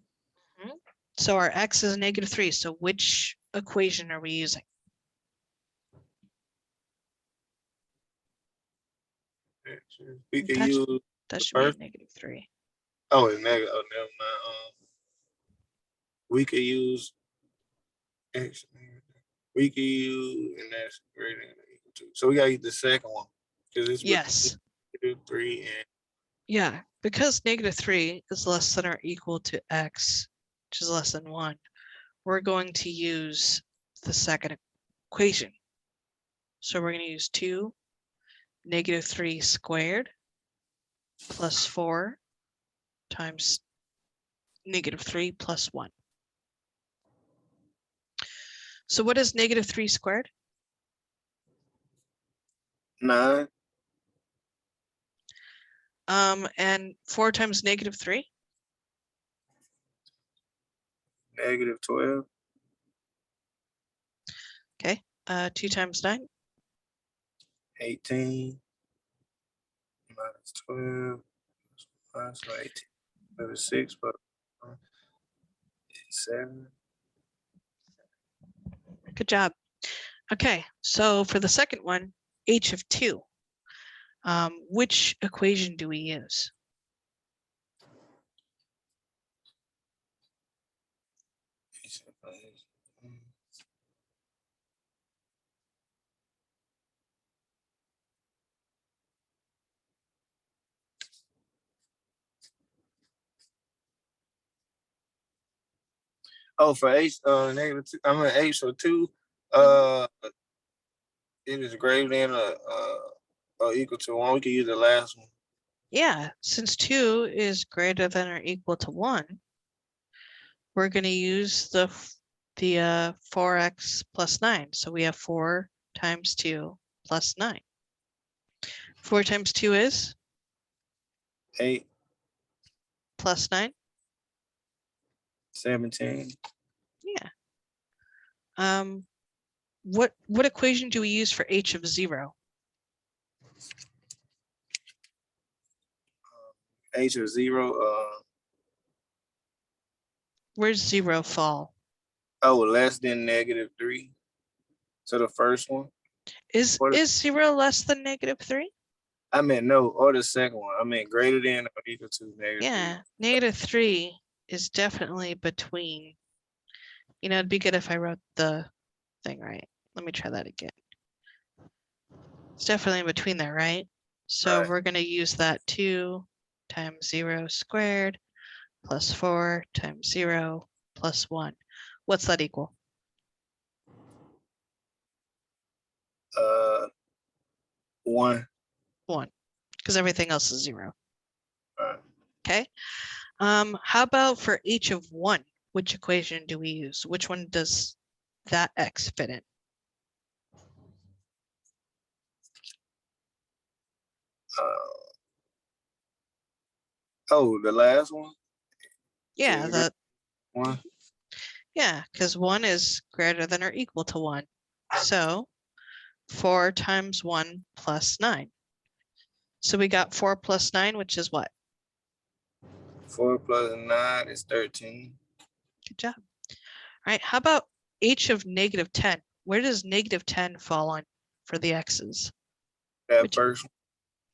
So our x is -3. So which equation are we using? We can use That should first. be -3. Oh, it's negative. Oh, never mind. We could use x. We could use, and that's greater than or equal to. So we gotta use the second one because it's Yes. -3 and Yeah, because -3 is less than or equal to x, which is less than 1, we're going to use the second equation. So we're going to use 2 -3 squared plus 4 times -3 plus 1. So what is -3 squared? 9. And 4 times -3? -12. Okay. 2 times 9? 18 minus 12 plus 18. That is 6, but 7. Good job. Okay, so for the second one, h of 2, which equation do we use? Oh, for h -2, I mean h of 2, it is greater than or equal to 1. We can use the last one. Yeah, since 2 is greater than or equal to 1, we're going to use the 4x plus 9. So we have 4 times 2 plus 9. 4 times 2 is? 8. Plus 9? 17. Yeah. What equation do we use for h of 0? H of 0. Where's 0 fall? Oh, less than -3. So the first one. Is 0 less than -3? I meant no, or the second one. I meant greater than or equal to -3. Yeah, -3 is definitely between. You know, it'd be good if I wrote the thing right. Let me try that again. It's definitely in between there, right? So Right. we're going to use that 2 times 0 squared plus 4 times 0 plus 1. What's that equal? 1. 1, because everything else is 0. Right. Okay. How about for h of 1? Which equation do we use? Which one does that x fit in? Oh, the last one? Yeah, the 1. Yeah, because 1 is greater than or equal to 1. So 4 times 1 plus 9. So we got 4 plus 9, which is what? 4 plus 9 is 13. Good job. All right, how about h of -10? Where does -10 fall on for the x's? That Which- first one.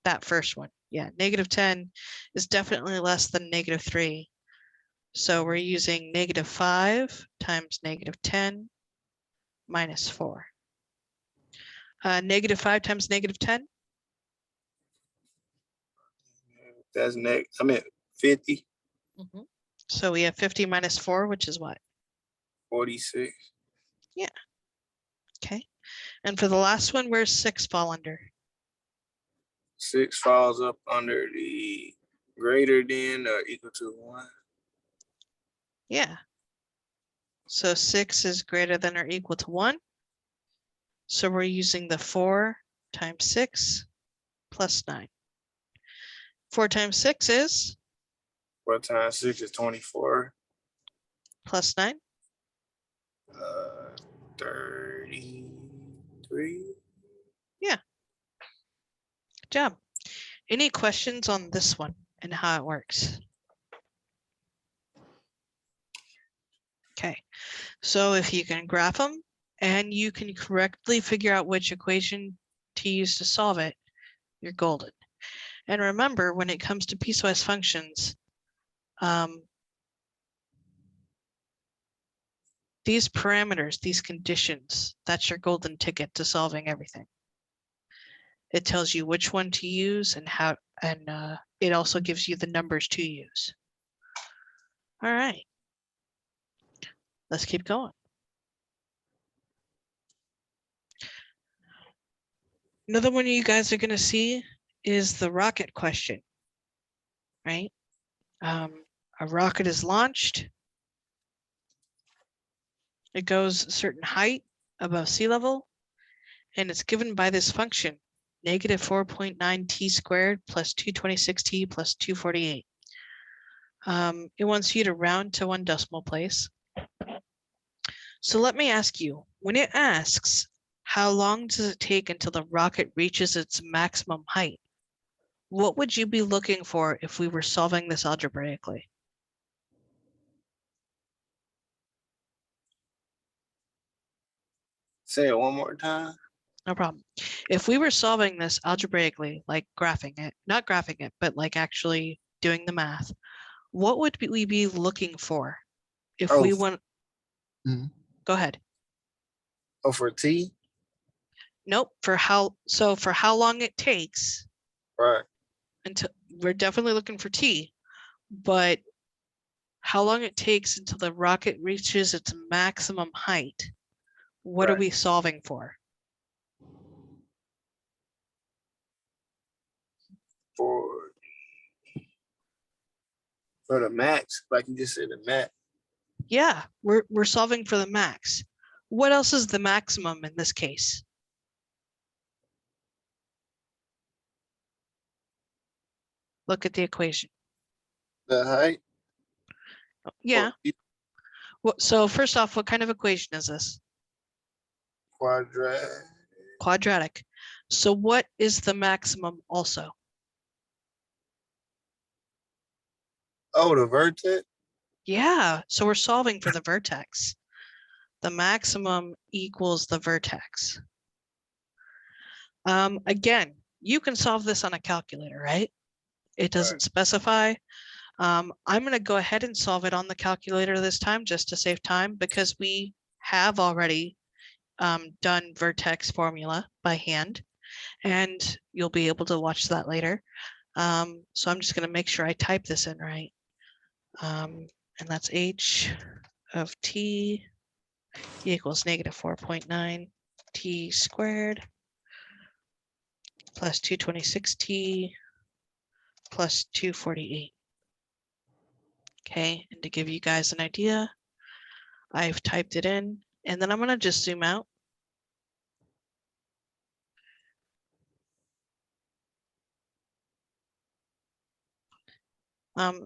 That first one. Yeah, -10 is definitely less than -3. So we're using -5 times -10 minus 4. -5 times -10? That's next. I mean 50, So we have 50 minus 4, which is what? 46. Okay. And for the last one, where's 6 fall under? 6 falls up under the greater than or equal to 1. Yeah. So 6 is greater than or equal to 1. So we're using the 4 times 6 plus 9. 4 times 6 is 4 times 6 is 24. plus 9. 33. Good job. Any questions on this one and how it works? Okay, so if you can graph them and you can correctly figure out which equation to use to solve it, you're golden. And remember, when it comes to piecewise functions, these parameters, these conditions, that's your golden ticket to solving everything. It tells you which one to use and how, and it also gives you the numbers to use. All right, let's keep going. Another one you guys are going to see is the rocket question, right? A rocket is launched. It goes a certain height above sea level, and it's given by this function, -4.9 t squared plus 226t plus 248. It wants you to round to 1 decimal place. So let me ask you, when it asks, how long does it take until the rocket reaches its maximum height? What would you be looking for if we were solving this algebraically? Say it one more time. No problem. If we were solving this algebraically, like graphing it, not graphing it, but like actually doing the math, what would we be looking for if we want? Go ahead. Oh, for t? Nope. For how long it takes Right. until, we're definitely looking for t, but how long it takes until the rocket reaches its maximum height. What are Right. we solving for? For the max, like you just said, the max. Yeah, we're solving for the max. What else is the maximum in this case? Look at the equation. The height. Yeah. Or So first off, what kind of equation is this? quadratic. Quadratic. So what is the maximum also? Oh, the vertex. Yeah, so we're solving for the vertex. The maximum equals the vertex. Again, you can solve this on a calculator, right? It doesn't specify. I'm going to go ahead and solve it on the calculator this time just to save time because we have already done Vertex Formula by hand, and you'll be able to watch that later. So I'm just going to make sure I type this in right. And that's h of t equals -4.9 t squared plus 226t plus 248. Okay, and to give you guys an idea, I've typed it in, and then I'm going to just zoom out.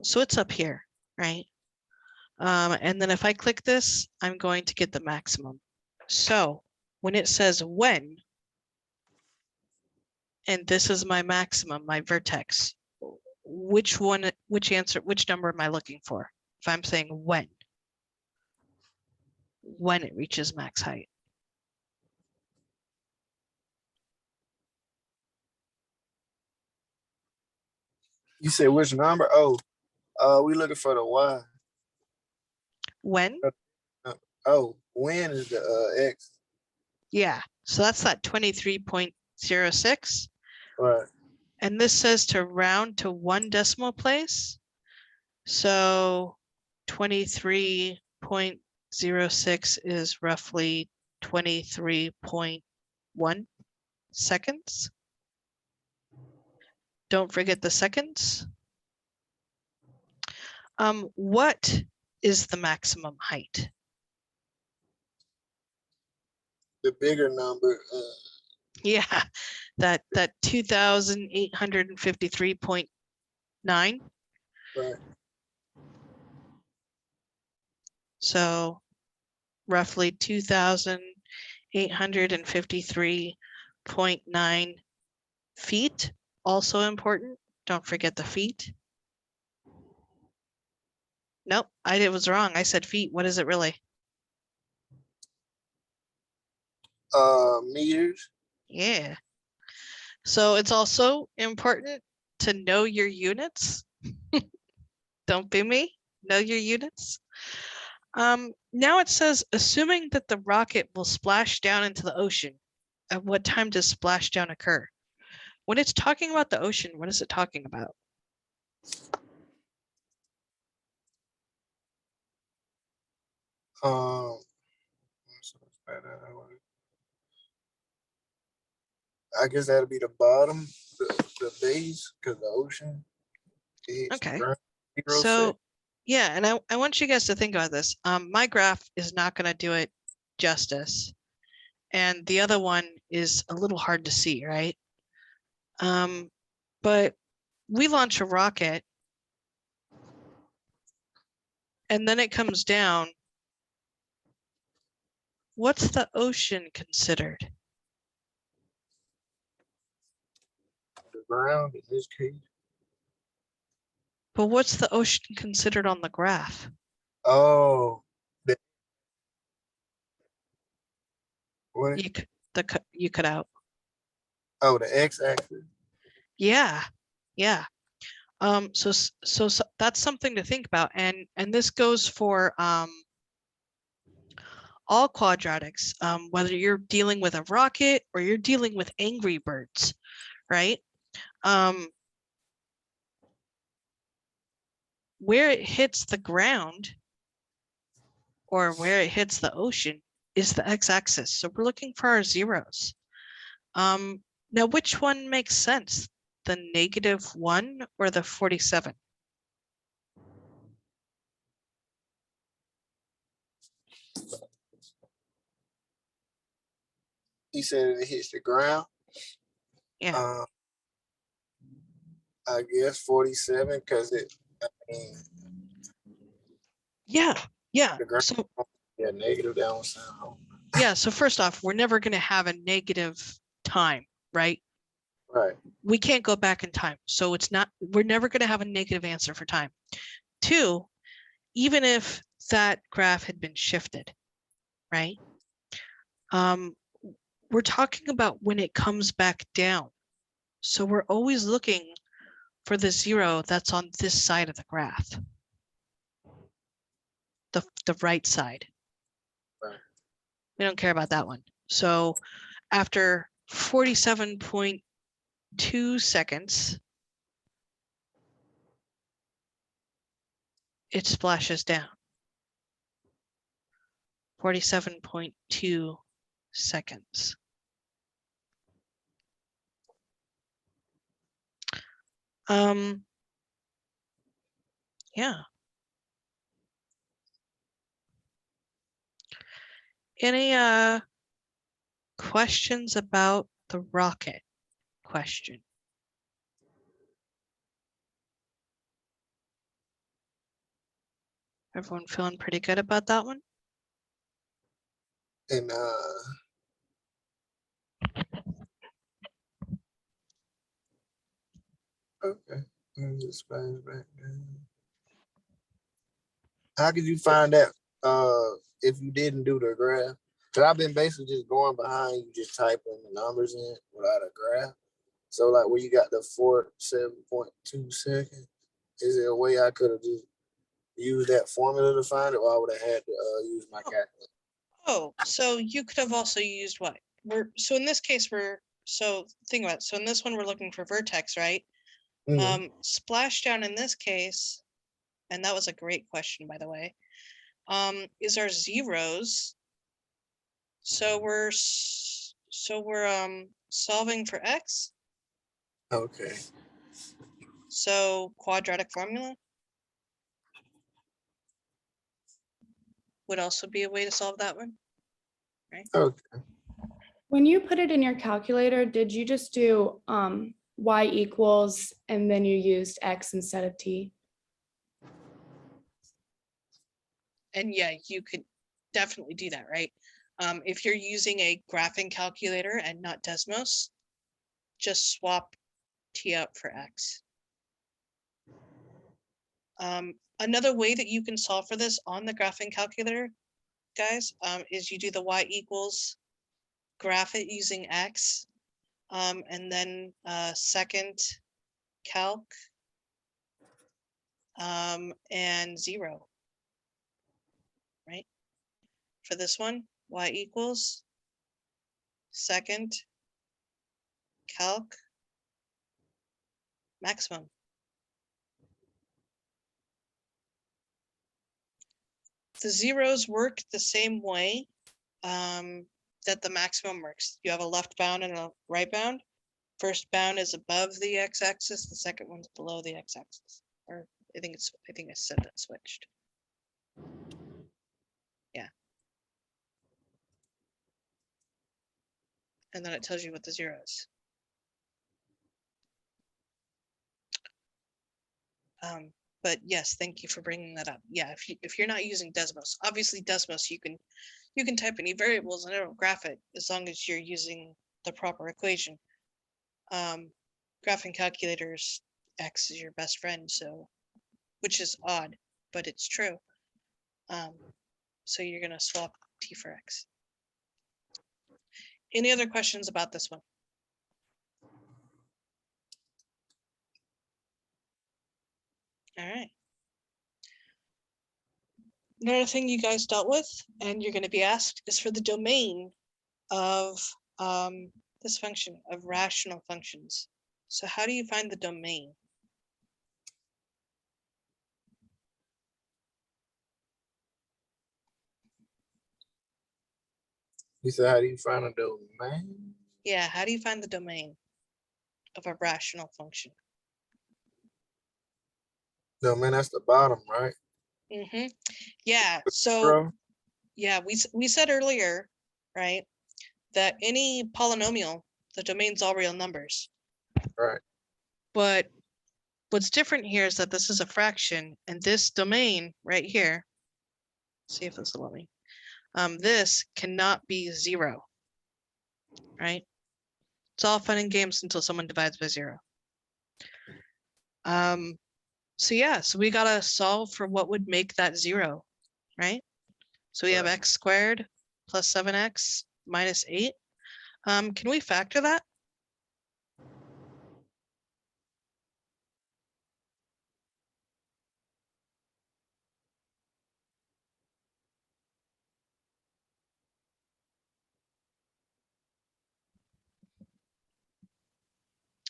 So it's up here, right? And then if I click this, I'm going to get the maximum. So when it says when, and this is my maximum, my vertex, which number am I looking for? If I'm saying when. when it reaches max height. You said which number? Oh, we looking for the Y. When? Oh, when is the X? Yeah, so that's that 23.06. Right. And this says to round to 1 decimal place. So 23.06 is roughly 23.1 seconds. Don't forget the seconds. What is the maximum height? The bigger number. Yeah, that 2,853.9. Right. So roughly 2,853.9 feet. Also important. Don't forget the feet. Nope, I was wrong. I said feet. What is it really? Meters. Yeah. So it's also important to know your units. Don't be me. Know your units. Now it says, assuming that the rocket will splash down into the ocean, at what time does splashdown occur? When it's talking about the ocean, what is it talking about? I guess that'll be the bottom, the base, because the ocean. Okay. 0, So yeah, and I want you guys to think about this. My graph is not going to do it justice. And the other one is a little hard to see, right? But we launch a rocket and then it comes down. What's the ocean considered? the ground in this case. But what's the ocean considered on the graph? Oh, what? You cut out. Oh, the x-axis. Yeah, yeah. So that's something to think about, and this goes for all quadratics, whether you're dealing with a rocket or you're dealing with Angry Birds, right? Where it hits the ground or where it hits the ocean is the x-axis. So we're looking for our zeros. Now, which one makes sense? The -1 or the 47? He said it hits the ground. Yeah. I guess 47 because Yeah. the ground. So Yeah, negative down sound. yeah. So first off, we're never going to have a negative time, right? Right. We can't go back in time. So we're never going to have a negative answer for time. 2, even if that graph had been shifted, right? We're talking about when it comes back down. So we're always looking for the 0 that's on this side of the graph. The right side. Right. We don't care about that one. So after 47.2 seconds, it splashes down. 47.2 seconds. Yeah. Any questions about the rocket question? Everyone feeling pretty good about that one? And okay. Let me just splash back down. How could you find that if you didn't do the graph? Cause I've been basically just going behind you, just typing the numbers in without a graph. So like where you got the 47.2 seconds, is there a way I could have just used that formula to find it, or I would have had to use my calculator? Oh, so you could have also used what? So in this case, think about it. So in this one, we're looking for vertex, right? Splashdown in this case, and that was a great question, by the way, is our zeros. So we're solving for X. Okay. So quadratic formula would also be a way to solve that one, right? Okay. When you put it in your calculator, did you just do y equals and then you used x instead of t? And yeah, you could definitely do that, right? If you're using a graphing calculator and not Desmos, just swap t out for x. Another way that you can solve for this on the graphing calculator, guys, is you do the y equals, graph it using x, and then second calc and 0, right? For this one, y equals second calc maximum. The zeros work the same way that the maximum works. You have a left bound and a right bound. First bound is above the x-axis, the second one's below the x-axis. Or I think I said that switched. Yeah. And then it tells you what the zero is. But yes, thank you for bringing that up. Yeah, if you're not using Desmos, obviously Desmos you can type any variables and it'll graph it as long as you're using the proper equation. Graphing calculators, X is your best friend, so which is odd, but it's true. So you're gonna swap T for X. Any other questions about this one? All right. Another thing you guys dealt with, and you're going to be asked, is for the domain of this function, of rational functions. So how do you find the domain? You said, how do you find a domain? Yeah, how do you find the domain of a rational function? Domain, that's the bottom, right? Mm-hmm. Yeah, so Bro? yeah, we said earlier, right, that any polynomial, the domain's all real numbers. Right. But what's different here is that this is a fraction, and this domain right here, see if this will let me, this cannot be 0, right? It's all fun and games until someone divides by 0. So yeah, so we gotta solve for what would make that 0, right? So we have Right. x squared plus 7x minus 8. Can we factor that?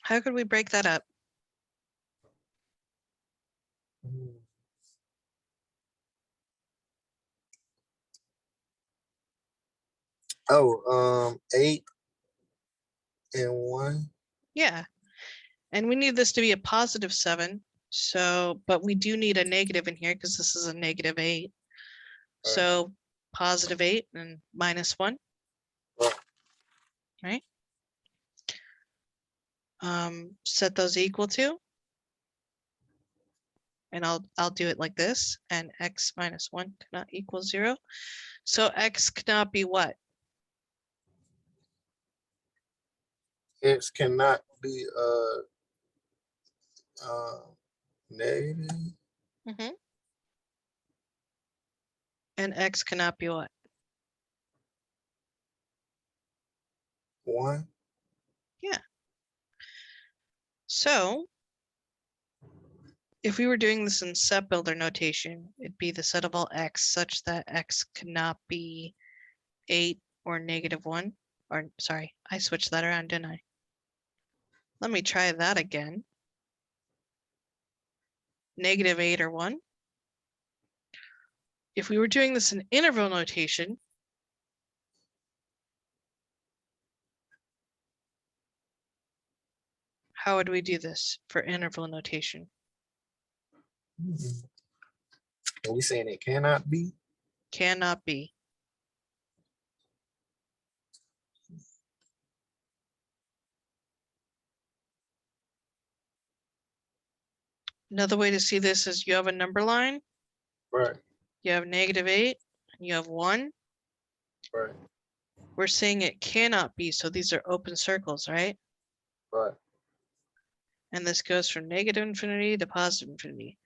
How could we break that up? Oh, 8 and 1. Yeah, and we need this to be a positive 7. So, but we do need a negative in here because this is a negative 8. Right. So positive 8 and minus 1. Right. Right? Set those equal to, and I'll do it like this, and x minus 1 cannot equal 0. So x cannot be what? X cannot be negative. Mm-hmm. And X cannot be what? 1. So if we were doing this in set builder notation, it'd be the set of all X such that X cannot be 8 or -1. Or sorry, I switched that around, didn't I? Let me try that again. -8 or 1. If we were doing this in interval notation, how would we do this for interval notation? Are we saying it cannot be? Cannot be. Another way to see this is you have a number line, Right. you have -8, and you have 1. Right. We're saying it cannot be, so these are open circles, right? Right. And this goes from -infinity to +infinity.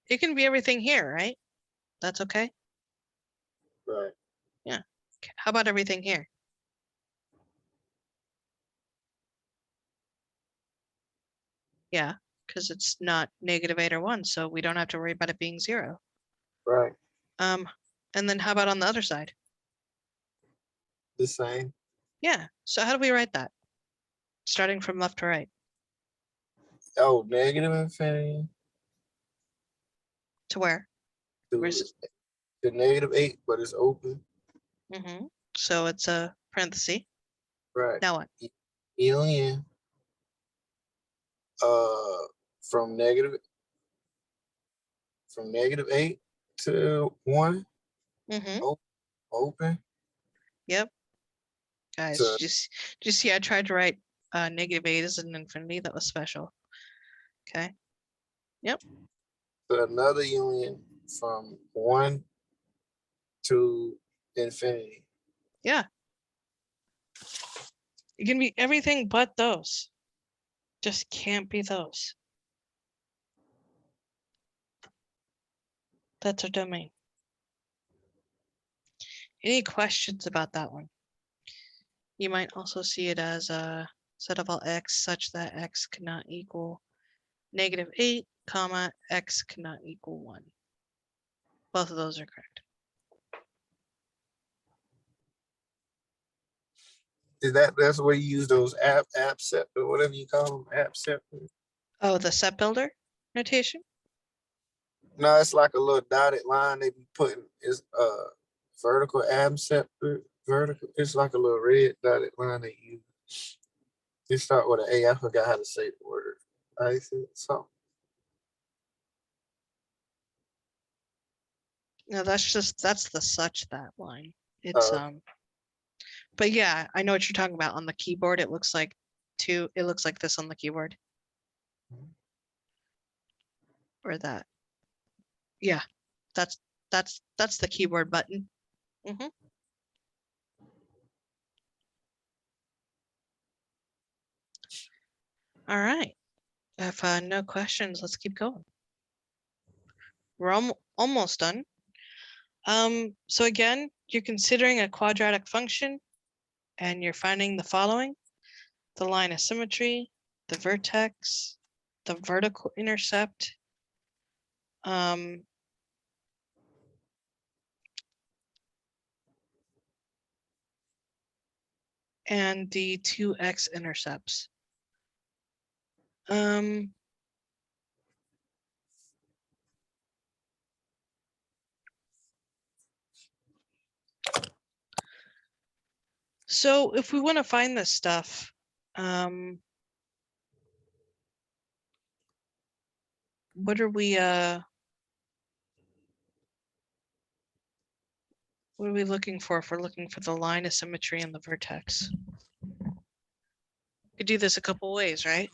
It can be everything here, right? That's okay. Right. How about everything here? Yeah, because it's not -8 or 1, so we don't have to worry about it being 0. Right. And then how about on the other side? The same. Yeah, so how do we write that? Starting from left to right. Oh, -infinity To where? to Where's the -8, but it's open. So it's a parenthesis. Right. Now what? Union from -8 to 1 open Yep. Guys, to just see I tried to write -8 as an infinity. That was special. Okay. Yep. another union from 1 to infinity. Yeah. It can be everything but those. Just can't be those. That's our domain. Any questions about that one? You might also see it as a set of all X such that X cannot equal -8, comma, X cannot equal 1. Both of those are correct. That's where you use those app set or whatever you call them, app set? Oh, the set builder notation? No, it's like a little dotted line they be putting is vertical app set vertical. It's like a little red dotted line they use. It start with an A. I forgot how to say the word. I said something. No, that's the such that line. It's but yeah, I know what you're talking about. On the keyboard, it looks like this on the keyboard. Or that. Yeah, that's the keyboard button. All right. If no questions, let's keep going. We're almost done. So again, you're considering a quadratic function and you're finding the following: the line of symmetry, the vertex, the vertical intercept, and the 2 X-intercepts. So if we want to find this stuff, what are we looking for if we're looking for the line of symmetry and the vertex? Could do this a couple ways, right?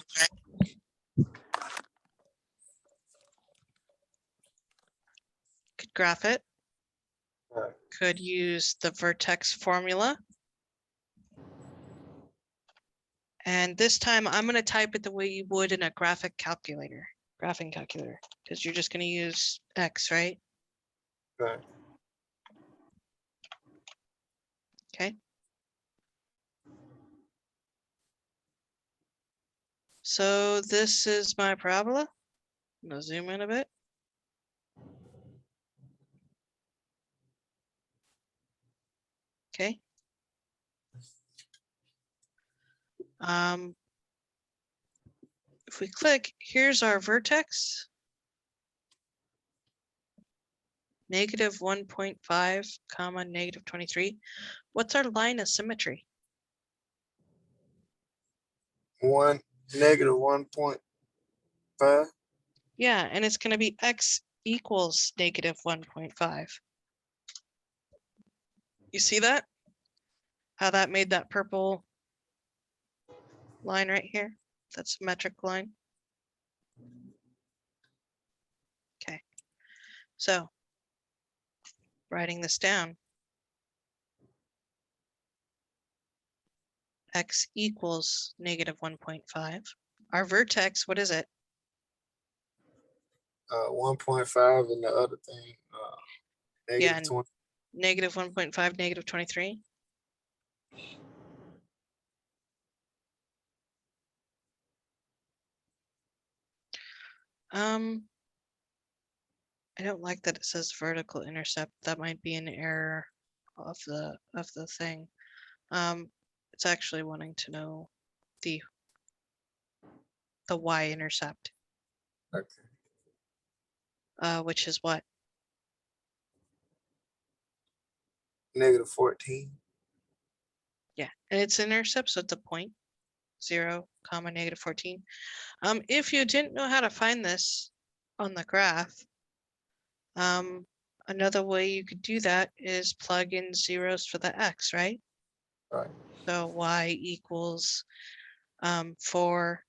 Could graph it. Could use the vertex formula. And this time I'm going to type it the way you would in a graphing calculator, because you're just going to use X, right? Right. Okay. So this is my parabola. I'm gonna zoom in a bit. Okay. If we click, here's our vertex. -1.5, comma, -23. What's our line of symmetry? -1.5. Yeah, and it's going to be x equals -1.5. You see that? How that made that purple line right here? That symmetric line. Okay, so writing this down. X equals -1.5. Our vertex, what is it? 1.5 and the other thing, Yeah, -20. -1.5, -23. I don't like that it says vertical intercept. That might be an error of the thing. It's actually wanting to know the Y-intercept, Okay. which is what? -14. Yeah, and it's intercept, so it's a point. 0, comma, -14. If you didn't know how to find this on the graph, another way you could do that is plug in zeros for the x, right? Right. So y equals 4,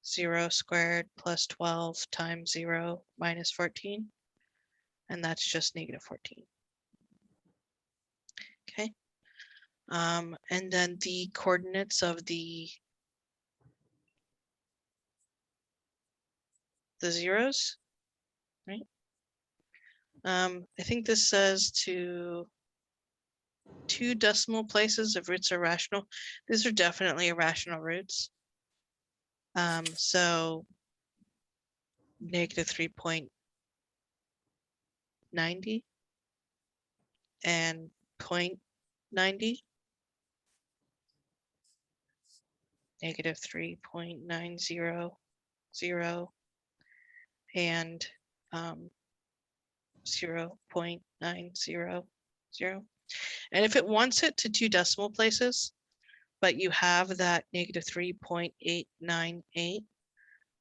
0 squared plus 12 times 0 minus 14. And that's just -14. Okay. And then the coordinates of the zeros, right? I think this says to 2 decimal places if roots are rational. These are definitely irrational roots. So -3.90 and 0.90, -3.900 and 0.900. And if it wants it to 2 decimal places, but you have that -3.898,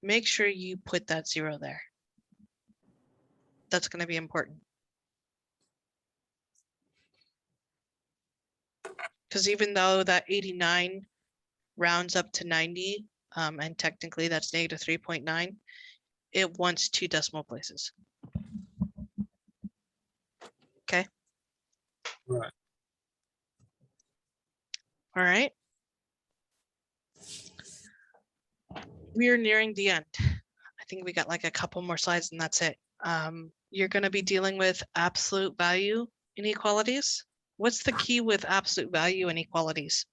make sure you put that 0 there. That's going to be important. Because even though that 89 rounds up to 90, and technically that's -3.9, it wants 2 decimal places. Okay. Right. All right. We are nearing the end. I think we got like a couple more slides and that's it. You're going to be dealing with absolute value inequalities. What's the key with absolute value inequalities?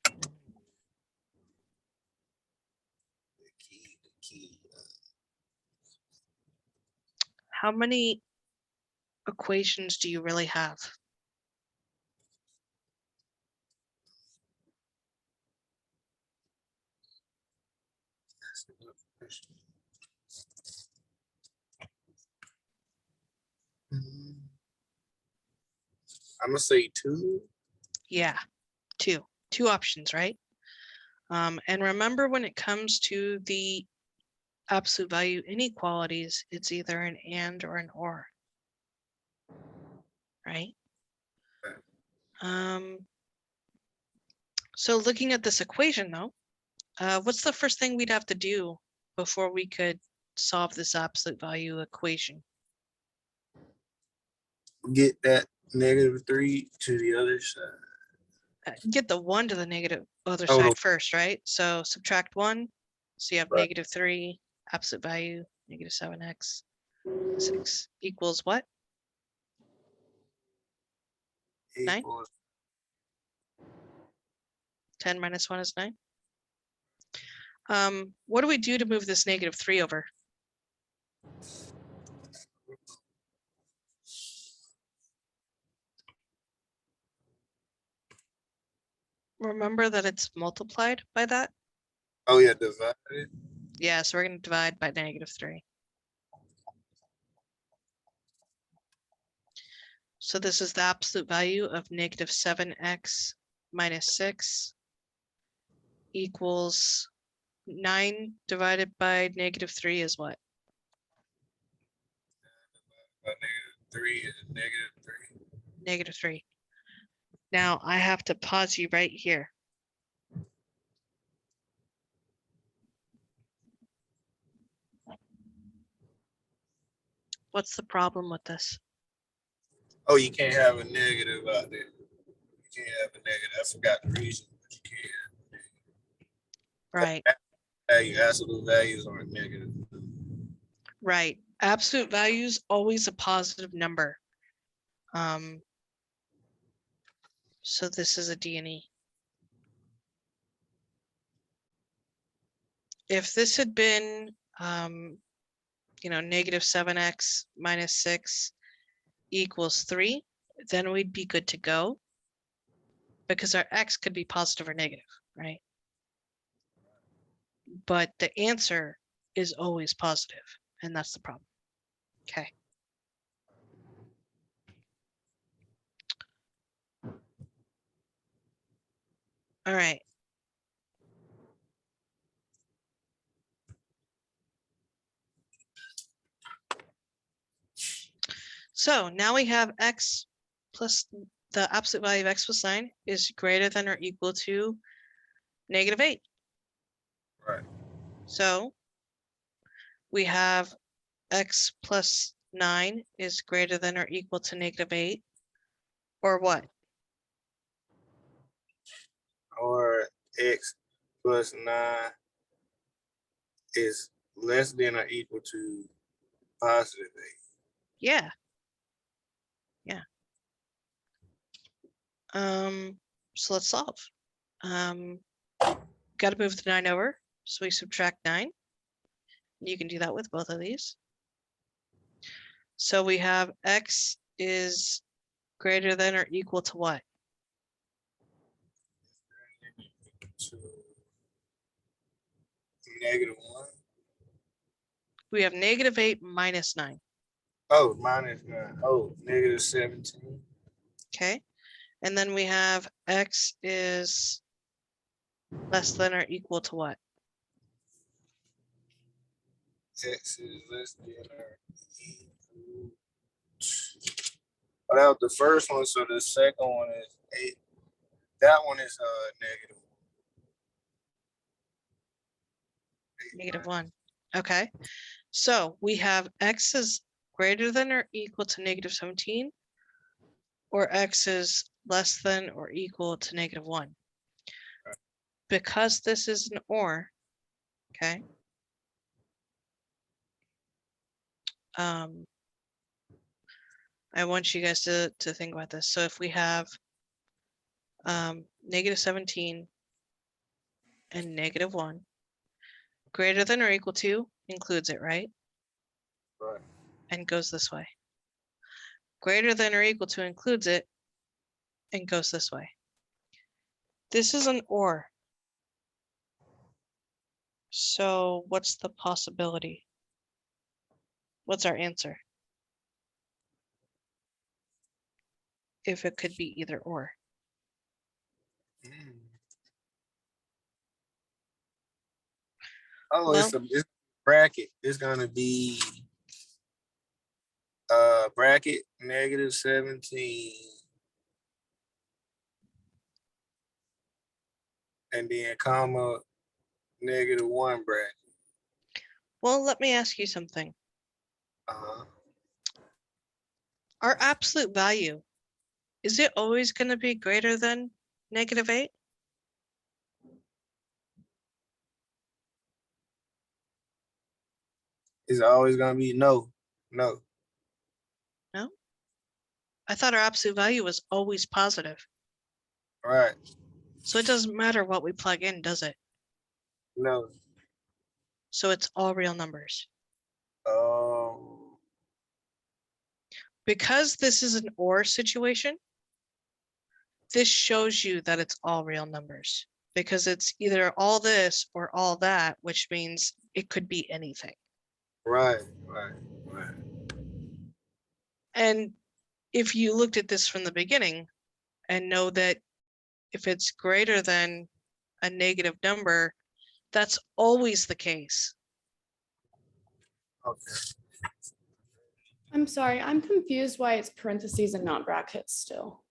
The key. How many equations do you really have? That's a good question. I'm gonna say 2. Yeah, 2 options, right? And remember, when it comes to the absolute value inequalities, it's either an and or an or, right? So looking at this equation though, what's the first thing we'd have to do before we could solve this absolute value equation? Get that -3 to the other side. Get the 1 to the negative other Oh, side no. first, right? So subtract 1, so you have Right. -3, absolute value, -7x, 6 equals what? 9? equals 10 minus 1 is 9. What do we do to move this -3 over? Remember that it's multiplied by that? oh yeah, divided. Yeah, so we're going to divide by -3. So this is the absolute value of -7x minus 6 equals 9 divided by -3 is what? -3 is -3. -3. Now I have to pause you right here. What's the problem with this? Oh, you can't have a negative out there. You can't have a negative. I forgot the reason, but you can't. Right, Absolute values aren't negative. right. Absolute value is always a positive number. So this is a D and E. If this had been, -7x minus 6 equals 3, then we'd be good to go because our x could be positive or negative, right? But the answer is always positive, and that's the problem. Okay. All right. So now we have x plus the absolute value of x plus 9 is greater than or equal to -8. Right. So we have x plus 9 is greater than or equal to -8, or what? Or x plus 9 is less than or equal to +8. Yeah. Yeah. So let's solve. Got to move the 9 over, so we subtract 9. You can do that with both of these. So we have x is greater than or equal to what? To -1. We have -8 minus 9. Oh, -9. Oh, -17. Okay. And then we have x is less than or equal to what? X is less than or equal to. Oh, that was the first one. So the second one is 8. That one is -1. -1. Okay. So we have x is greater than or equal to -17, or x is less than or equal to -1. Because this is an or, okay. I want you guys to think about this. So if we have -17 and -1, greater than or equal to includes it, right? Right. And goes this way. Greater than or equal to includes it and goes this way. This is an or. So what's the possibility? What's our answer? If it could be either or. Oh, Well, it's bracket. It's gonna be bracket -17 and then comma -1 bracket. well, let me ask you something. Uh-huh. Our absolute value, is it always going to be greater than -8? It's always gonna be no. No? I thought our absolute value was always positive. Right. So it doesn't matter what we plug in, does it? No. So it's all real numbers. Because this is an OR situation, this shows you that it's all real numbers because it's either all this or all that, which means it could be anything. Right. And if you looked at this from the beginning and know that if it's greater than a negative number, that's always the case. Okay. I'm sorry, I'm confused why it's parentheses and not brackets still.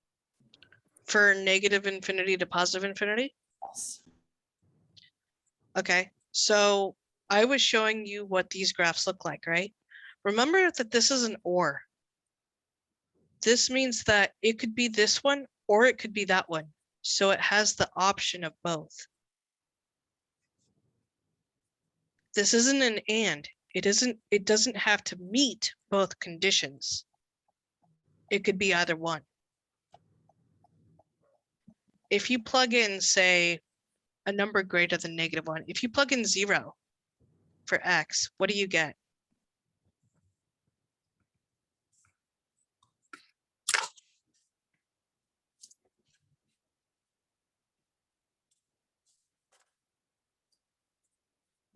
For negative infinity to positive infinity? Yes. Okay, so I was showing you what these graphs look like, right? Remember that this is an OR. This means that it could be this one or it could be that one. So it has the option of both. This isn't an and. It doesn't have to meet both conditions. It could be either one. If you plug in, say, a number greater than -1, if you plug in 0 for x, what do you get?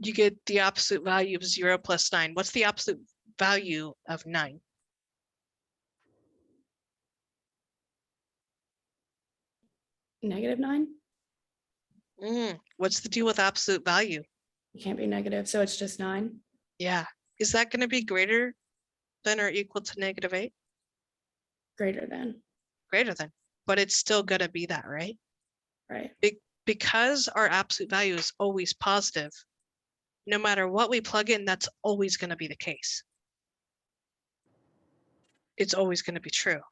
You get the absolute value of 0 plus 9. What's the absolute value of 9? -9? What's the deal with absolute value? It can't be negative, so it's just 9. Yeah. Is that going to be greater than or equal to -8? Greater than, Greater than. But it's still going to be that, right? right? Because our absolute value is always positive, no matter what we plug in, that's always going to be the case. It's always going to be true.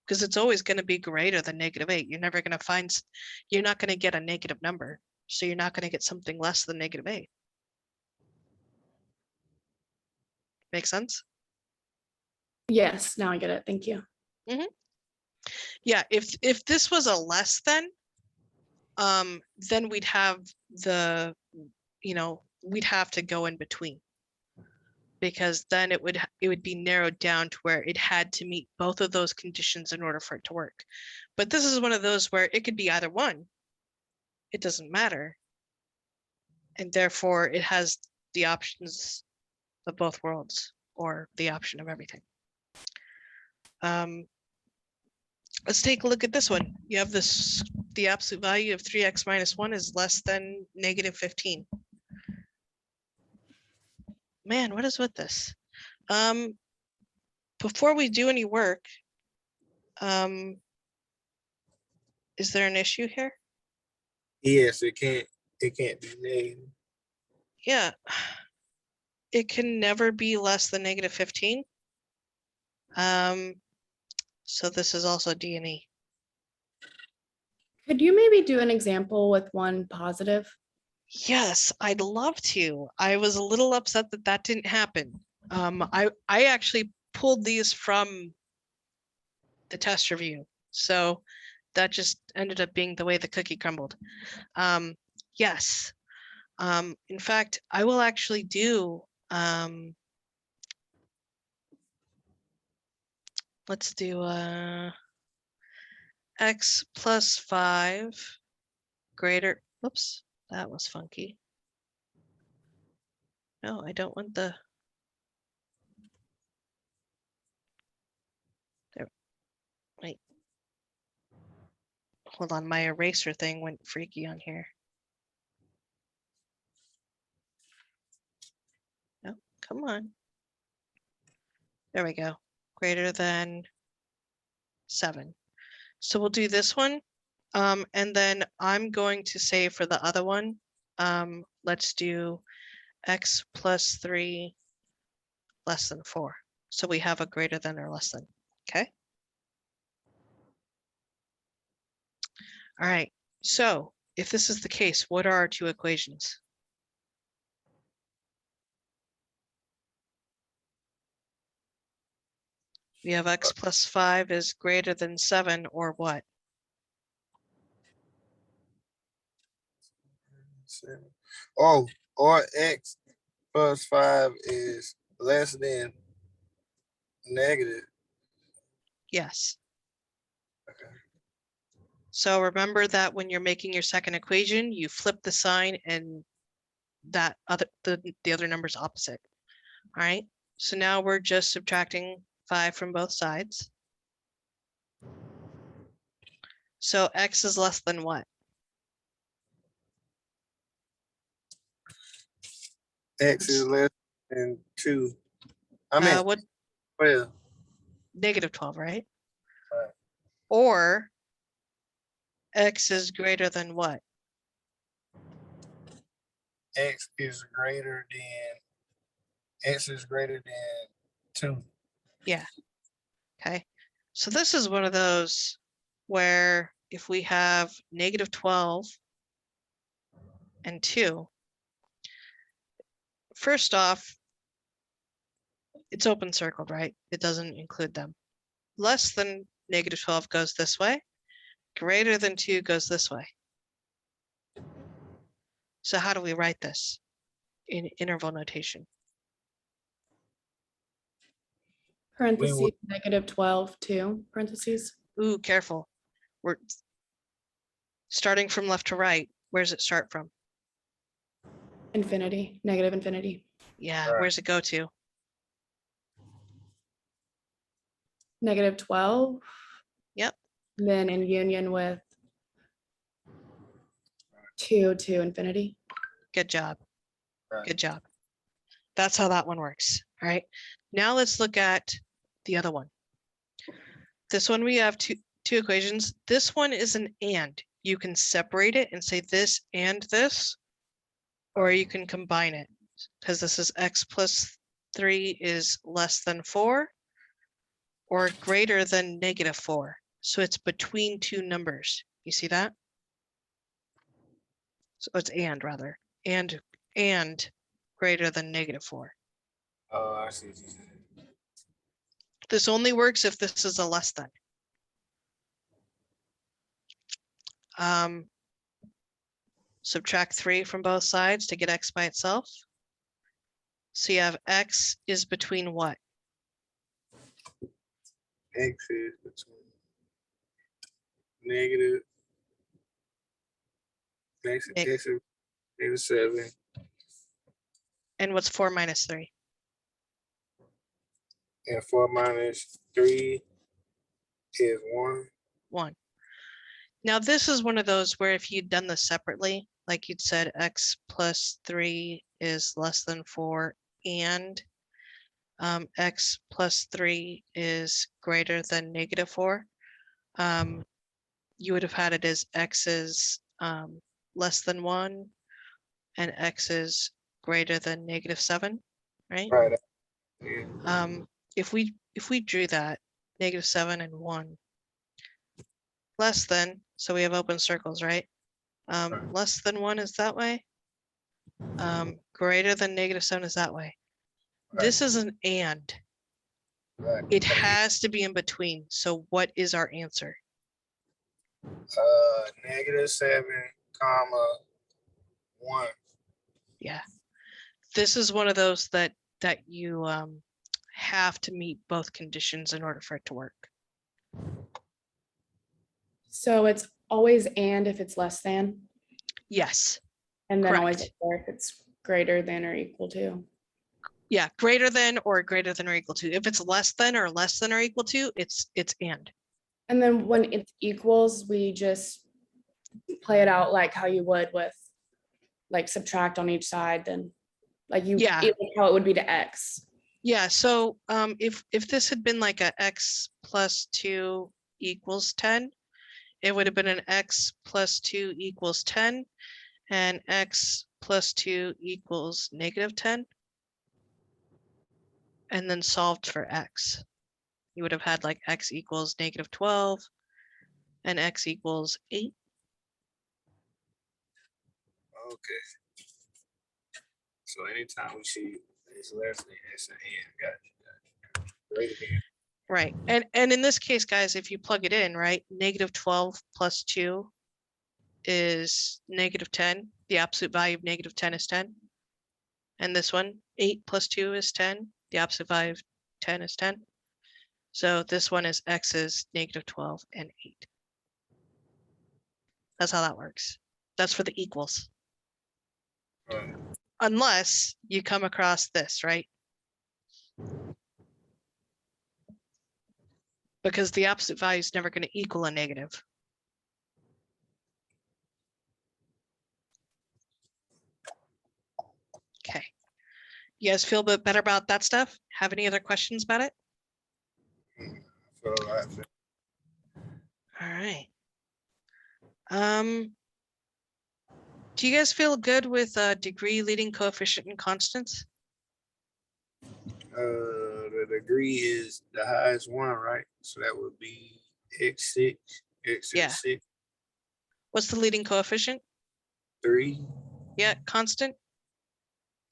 Because it's always going to be greater than -8. You're never going to you're not going to get a negative number. So you're not going to get something less than -8. Make sense? Yes, now I get it. Thank you. Yeah, if this was a less than, then we'd have we'd have to go in between. Because then it would be narrowed down to where it had to meet both of those conditions in order for it to work. But this is one of those where it could be either one. It doesn't matter. And therefore it has the options of both worlds or the option of everything. Let's take a look at this one. You have the absolute value of 3x minus 1 is less than -15. Man, what is with this? Before we do any work, is there an issue here? Yes, it can't be negative. Yeah, it can never be less than -15. So this is also D and E. Could you maybe do an example with one positive? Yes, I'd love to. I was a little upset that that didn't happen. I actually pulled these from the test review, so that just ended up being the way the cookie crumbled. Yes. In fact, I will actually do. Let's do x plus 5 greater. Oops, that was funky. No, I don't want the. There. Wait. Hold on, my eraser thing went freaky on here. No, come on. There we go. Greater than 7. So we'll do this one. And then I'm going to say for the other one, let's do x plus 3 less than 4. So we have a greater than or less than, okay? All right, so if this is the case, what are our two equations? We have x plus 5 is greater than 7 or what? 7. Oh, or x plus 5 is less than negative. Yes. Okay. So remember that when you're making your second equation, you flip the sign and that the other number's opposite. All right. So now we're just subtracting 5 from both sides. So x is less than what? X is less than 2. I mean, What? 12. Negative 12, right? Right. Or x is greater than what? X is greater than 2. Yeah. Okay. So this is one of those where if we have negative 12 and 2, first off, it's open circled, right? It doesn't include them. Less than negative 12 goes this way. Greater than 2 goes this way. So how do we write this in interval notation? Parentheses, negative 12, 2, parentheses. Ooh, careful. We're starting from left to right. Where does it start from? Infinity, negative infinity. Yeah, Right. where's it go to? Negative 12. Yep. Then in union with 2 to infinity. Good job. Right. Good job. That's how that one works. All right. Now let's look at the other one. This one we have two equations. This one is an and. You can separate it and say this and this, or you can combine it because this is x plus 3 is less than 4 or greater than negative 4. So it's between two numbers. You see that? So it's and rather, and greater than negative 4. Oh, I see what you said. This only works if this is a less than. Subtract 3 from both sides to get x by itself. So you have x is between what? X is between negative. X is negative 7. And what's 4 minus 3? And 4 minus 3 is 1. 1. Now this is one of those where if you'd done this separately, like you'd said x plus 3 is less than 4 and x plus 3 is greater than negative 4, you would have had it as x is less than 1 and x is greater than negative 7, right? Right. Yeah. If we drew that negative 7 and 1 less than, so we have open circles, right? Less than 1 is that way. Greater than negative 7 is that way. Right. This is an and. Right. It has to be in between. So what is our answer? Negative 7, comma 1. Yeah. This is one of those that you have to meet both conditions in order for it to work. So it's always and if it's less than, Yes. and then Correct. always or if it's greater than or equal to. Yeah, greater than or greater than or equal to. If it's less than or less than or equal to, it's and. And then when it's equals, we just play it out like how you would with like subtract on each side, then like you, Yeah. how it would be to x. Yeah, so if this had been like a x plus 2 equals 10, it would have been an x plus 2 equals 10 and x plus 2 equals negative 10. And then solved for x. You would have had like x equals negative 12 and x equals 8. Okay. So anytime we see it's less than, it's an and. Got you. Greater than. Right. And in this case, guys, if you plug it in, right, -12 plus 2 is -10. The absolute value of -10 is 10. And this one, 8 plus 2 is 10. The absolute value of 10 is 10. So this one is x is -12 and 8. That's how that works. That's for the equals. Right. Unless you come across this, right? Because the absolute value is never going to equal a negative. Okay. You guys feel a bit better about that stuff? Have any other questions about it? So that's it. All right. Do you guys feel good with degree, leading coefficient, and constants? The degree is the highest one, right? So that would be x6, x Yeah. is 6, What's the leading coefficient? 3 Yeah, constant?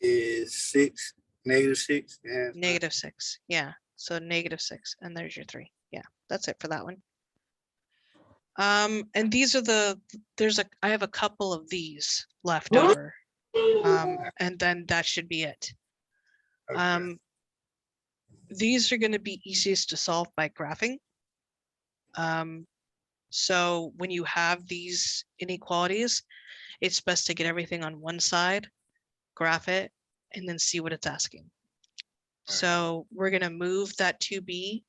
is 6, -6, and -6. Yeah, so -6, and there's your 3. Yeah, that's it for that one. And these are I have a couple of these left over. And then that should be it. okay. These are going to be easiest to solve by graphing. So when you have these inequalities, it's best to get everything on one side, graph it, and then see what it's asking. So we're going to move that 2b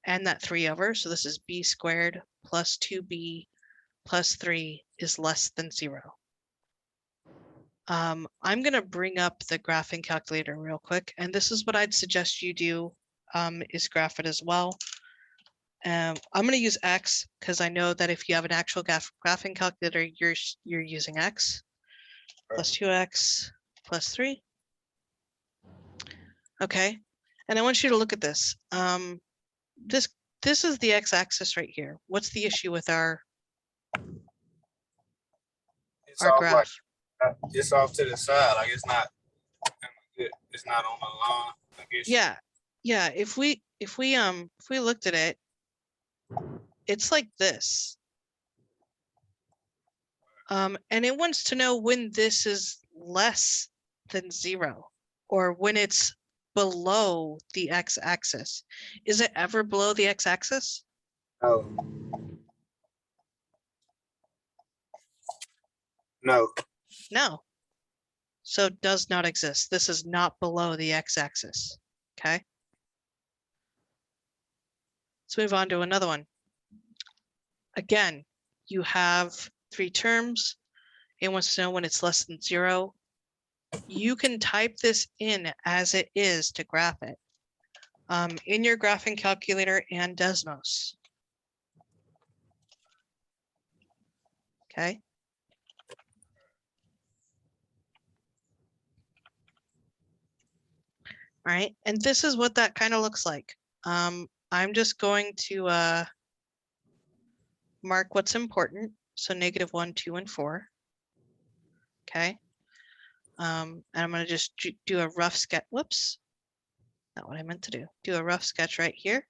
and that 3 over. So this is b squared plus 2b plus 3 is less than 0. I'm going to bring up the graphing calculator real quick, and this is what I'd suggest you do, is graph it as well. I'm going to use X because I know that if you have an actual graphing calculator, you're using X. Plus 2x plus 3. Okay, and I want you to look at this. This is the x-axis right here. What's the issue with our It's off graph? like it's off to the side, like it's not on the line, I guess. Yeah. If we looked at it, it's like this. And it wants to know when this is less than 0, or when it's below the x-axis. Is it ever below the x-axis? No. No. No. So it does not exist. This is not below the x-axis. Okay. Let's move on to another one. Again, you have 3 terms. It wants to know when it's less than 0. You can type this in as it is to graph it in your graphing calculator and Desmos. Okay. All right, and this is what that kind of looks like. I'm just going to mark what's important. So -1, 2, and 4. Okay. And I'm going to just do a rough sketch. Whoops. Not what I meant to do. Do a rough sketch right here.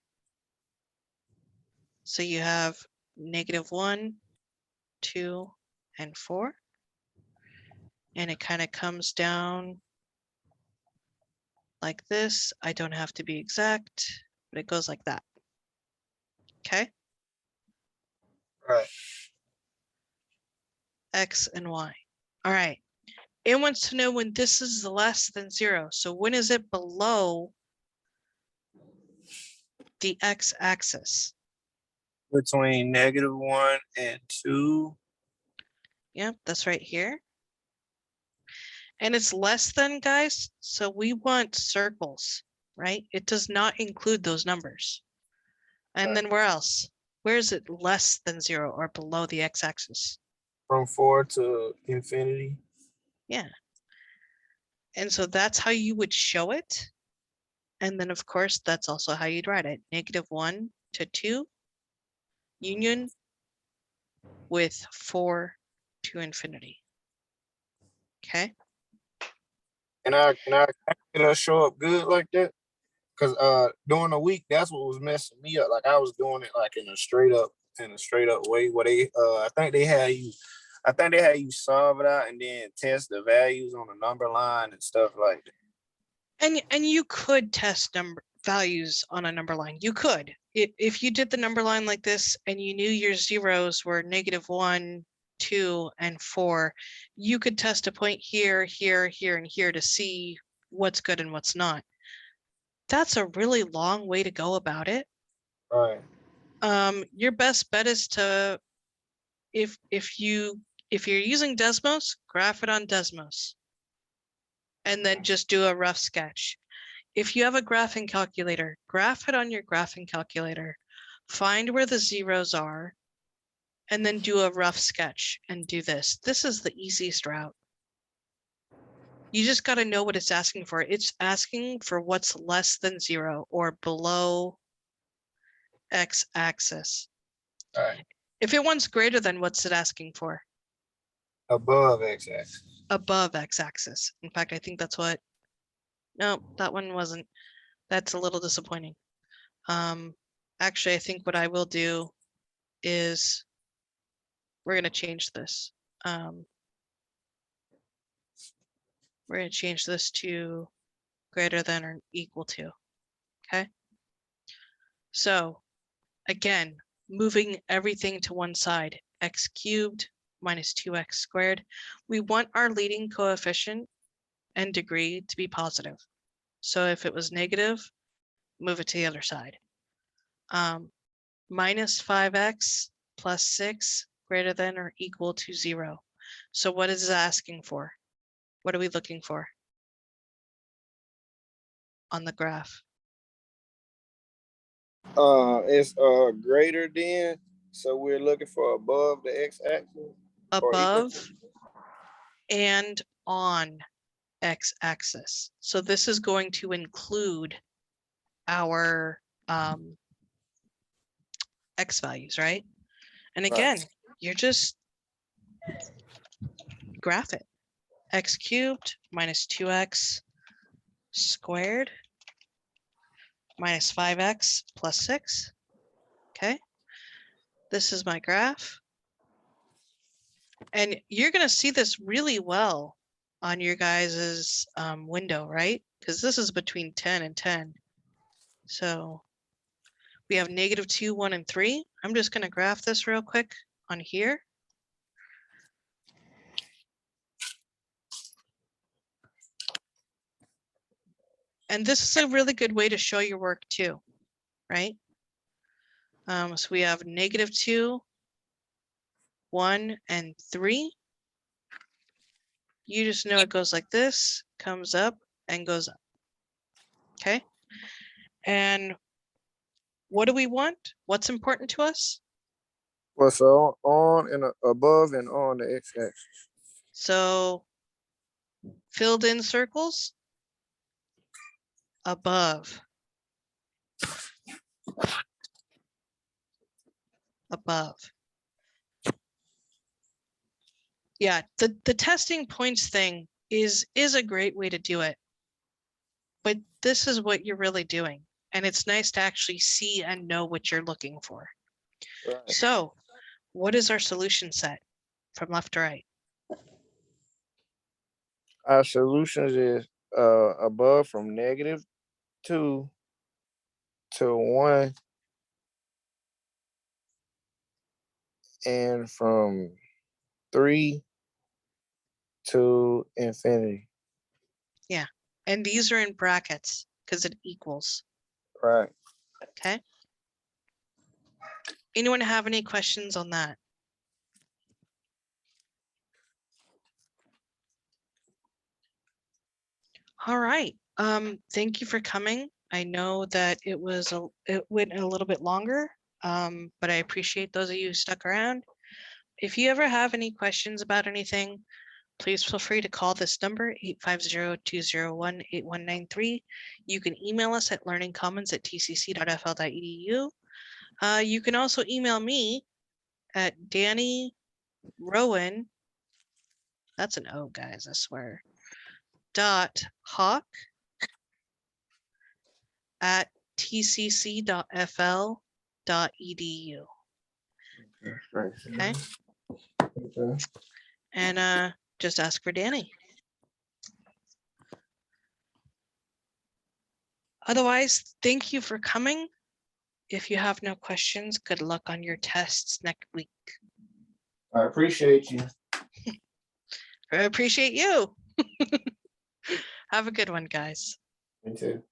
So you have -1, 2, and 4. And it kind of comes down like this. I don't have to be exact, but it goes like that. Okay. Right. X and Y. All right. It wants to know when this is less than 0. So when is it below the x-axis? Between -1 and 2. Yep, that's right here. And it's less than, guys. So we want circles, right? It does not include those numbers. And then where else? Where is it less than 0 or below the x-axis? From 4 to infinity. Yeah. And so that's how you would show it. And then, of course, that's also how you'd write it. -1 to 2 union with 4 to infinity. Okay. Can I show up good like that? Cause during the week, that's what was messing me up. Like I was doing it like in a straight up way where they I think they had you solve it out and then test the values on the number line and stuff like that. And you could test number values on a number line. You could. If you did the number line like this and you knew your zeros were -1, 2, and 4, you could test a point here, here, here, and here to see what's good and what's not. That's a really long way to go about it. Right. Your best bet is to, if you're using Desmos, graph it on Desmos, and then just do a rough sketch. If you have a graphing calculator, graph it on your graphing calculator, find where the zeros are, and then do a rough sketch and do this. This is the easiest route. You just got to know what it's asking for. It's asking for what's less than 0 or below x-axis. All right. If it wants greater than, what's it asking for? Above x-axis. Above x-axis. In fact, I think that's what. No, that one wasn't. That's a little disappointing. Actually, I think what I will do is we're going to change this. We're going to change this to greater than or equal to. Okay. So again, moving everything to one side, x cubed minus 2x squared. We want our leading coefficient and degree to be positive. So if it was negative, move it to the other side. Minus 5x plus 6 greater than or equal to 0. So what is it asking for? What are we looking for on the graph? It's greater than, so we're looking for above the x-axis. Above and on x-axis. So this is going to include our x values, right? And again, you're just graph it. X cubed minus 2x squared minus 5x plus 6. Okay. This is my graph. And you're going to see this really well on your guys's window, right? Because this is between 10 and 10. So we have -2, 1, and 3. I'm just going to graph this real quick on here. And this is a really good way to show your work too, right? So we have -2, 1, and 3. You just know it goes like this, comes up and goes up. Okay. And what do we want? What's important to us? Well, so on and above and on the x-axis. So filled in circles above. Above. Yeah, the testing points thing is a great way to do it. But this is what you're really doing. And it's nice to actually see and know what you're looking for. Right. So what is our solution set from left to right? Our solutions is above from -2 to 1 and from 3 to infinity. Yeah, and these are in brackets because it equals. Right. Okay. Anyone have any questions on that? All right. Thank you for coming. I know that it went a little bit longer, but I appreciate those of you who stuck around. If you ever have any questions about anything, please feel free to call this number 850-201-8193. You can email us at learningcommons@tcc.fl.edu. You can also email me at Danny Rowan. That's an O, guys, I swear. .hawk at tcc.fl.edu. Okay, Okay. and just ask for Danny. Otherwise, thank you for coming. If you have no questions, good luck on your tests next week. I appreciate you. I appreciate you. Have a good one, guys. Me too.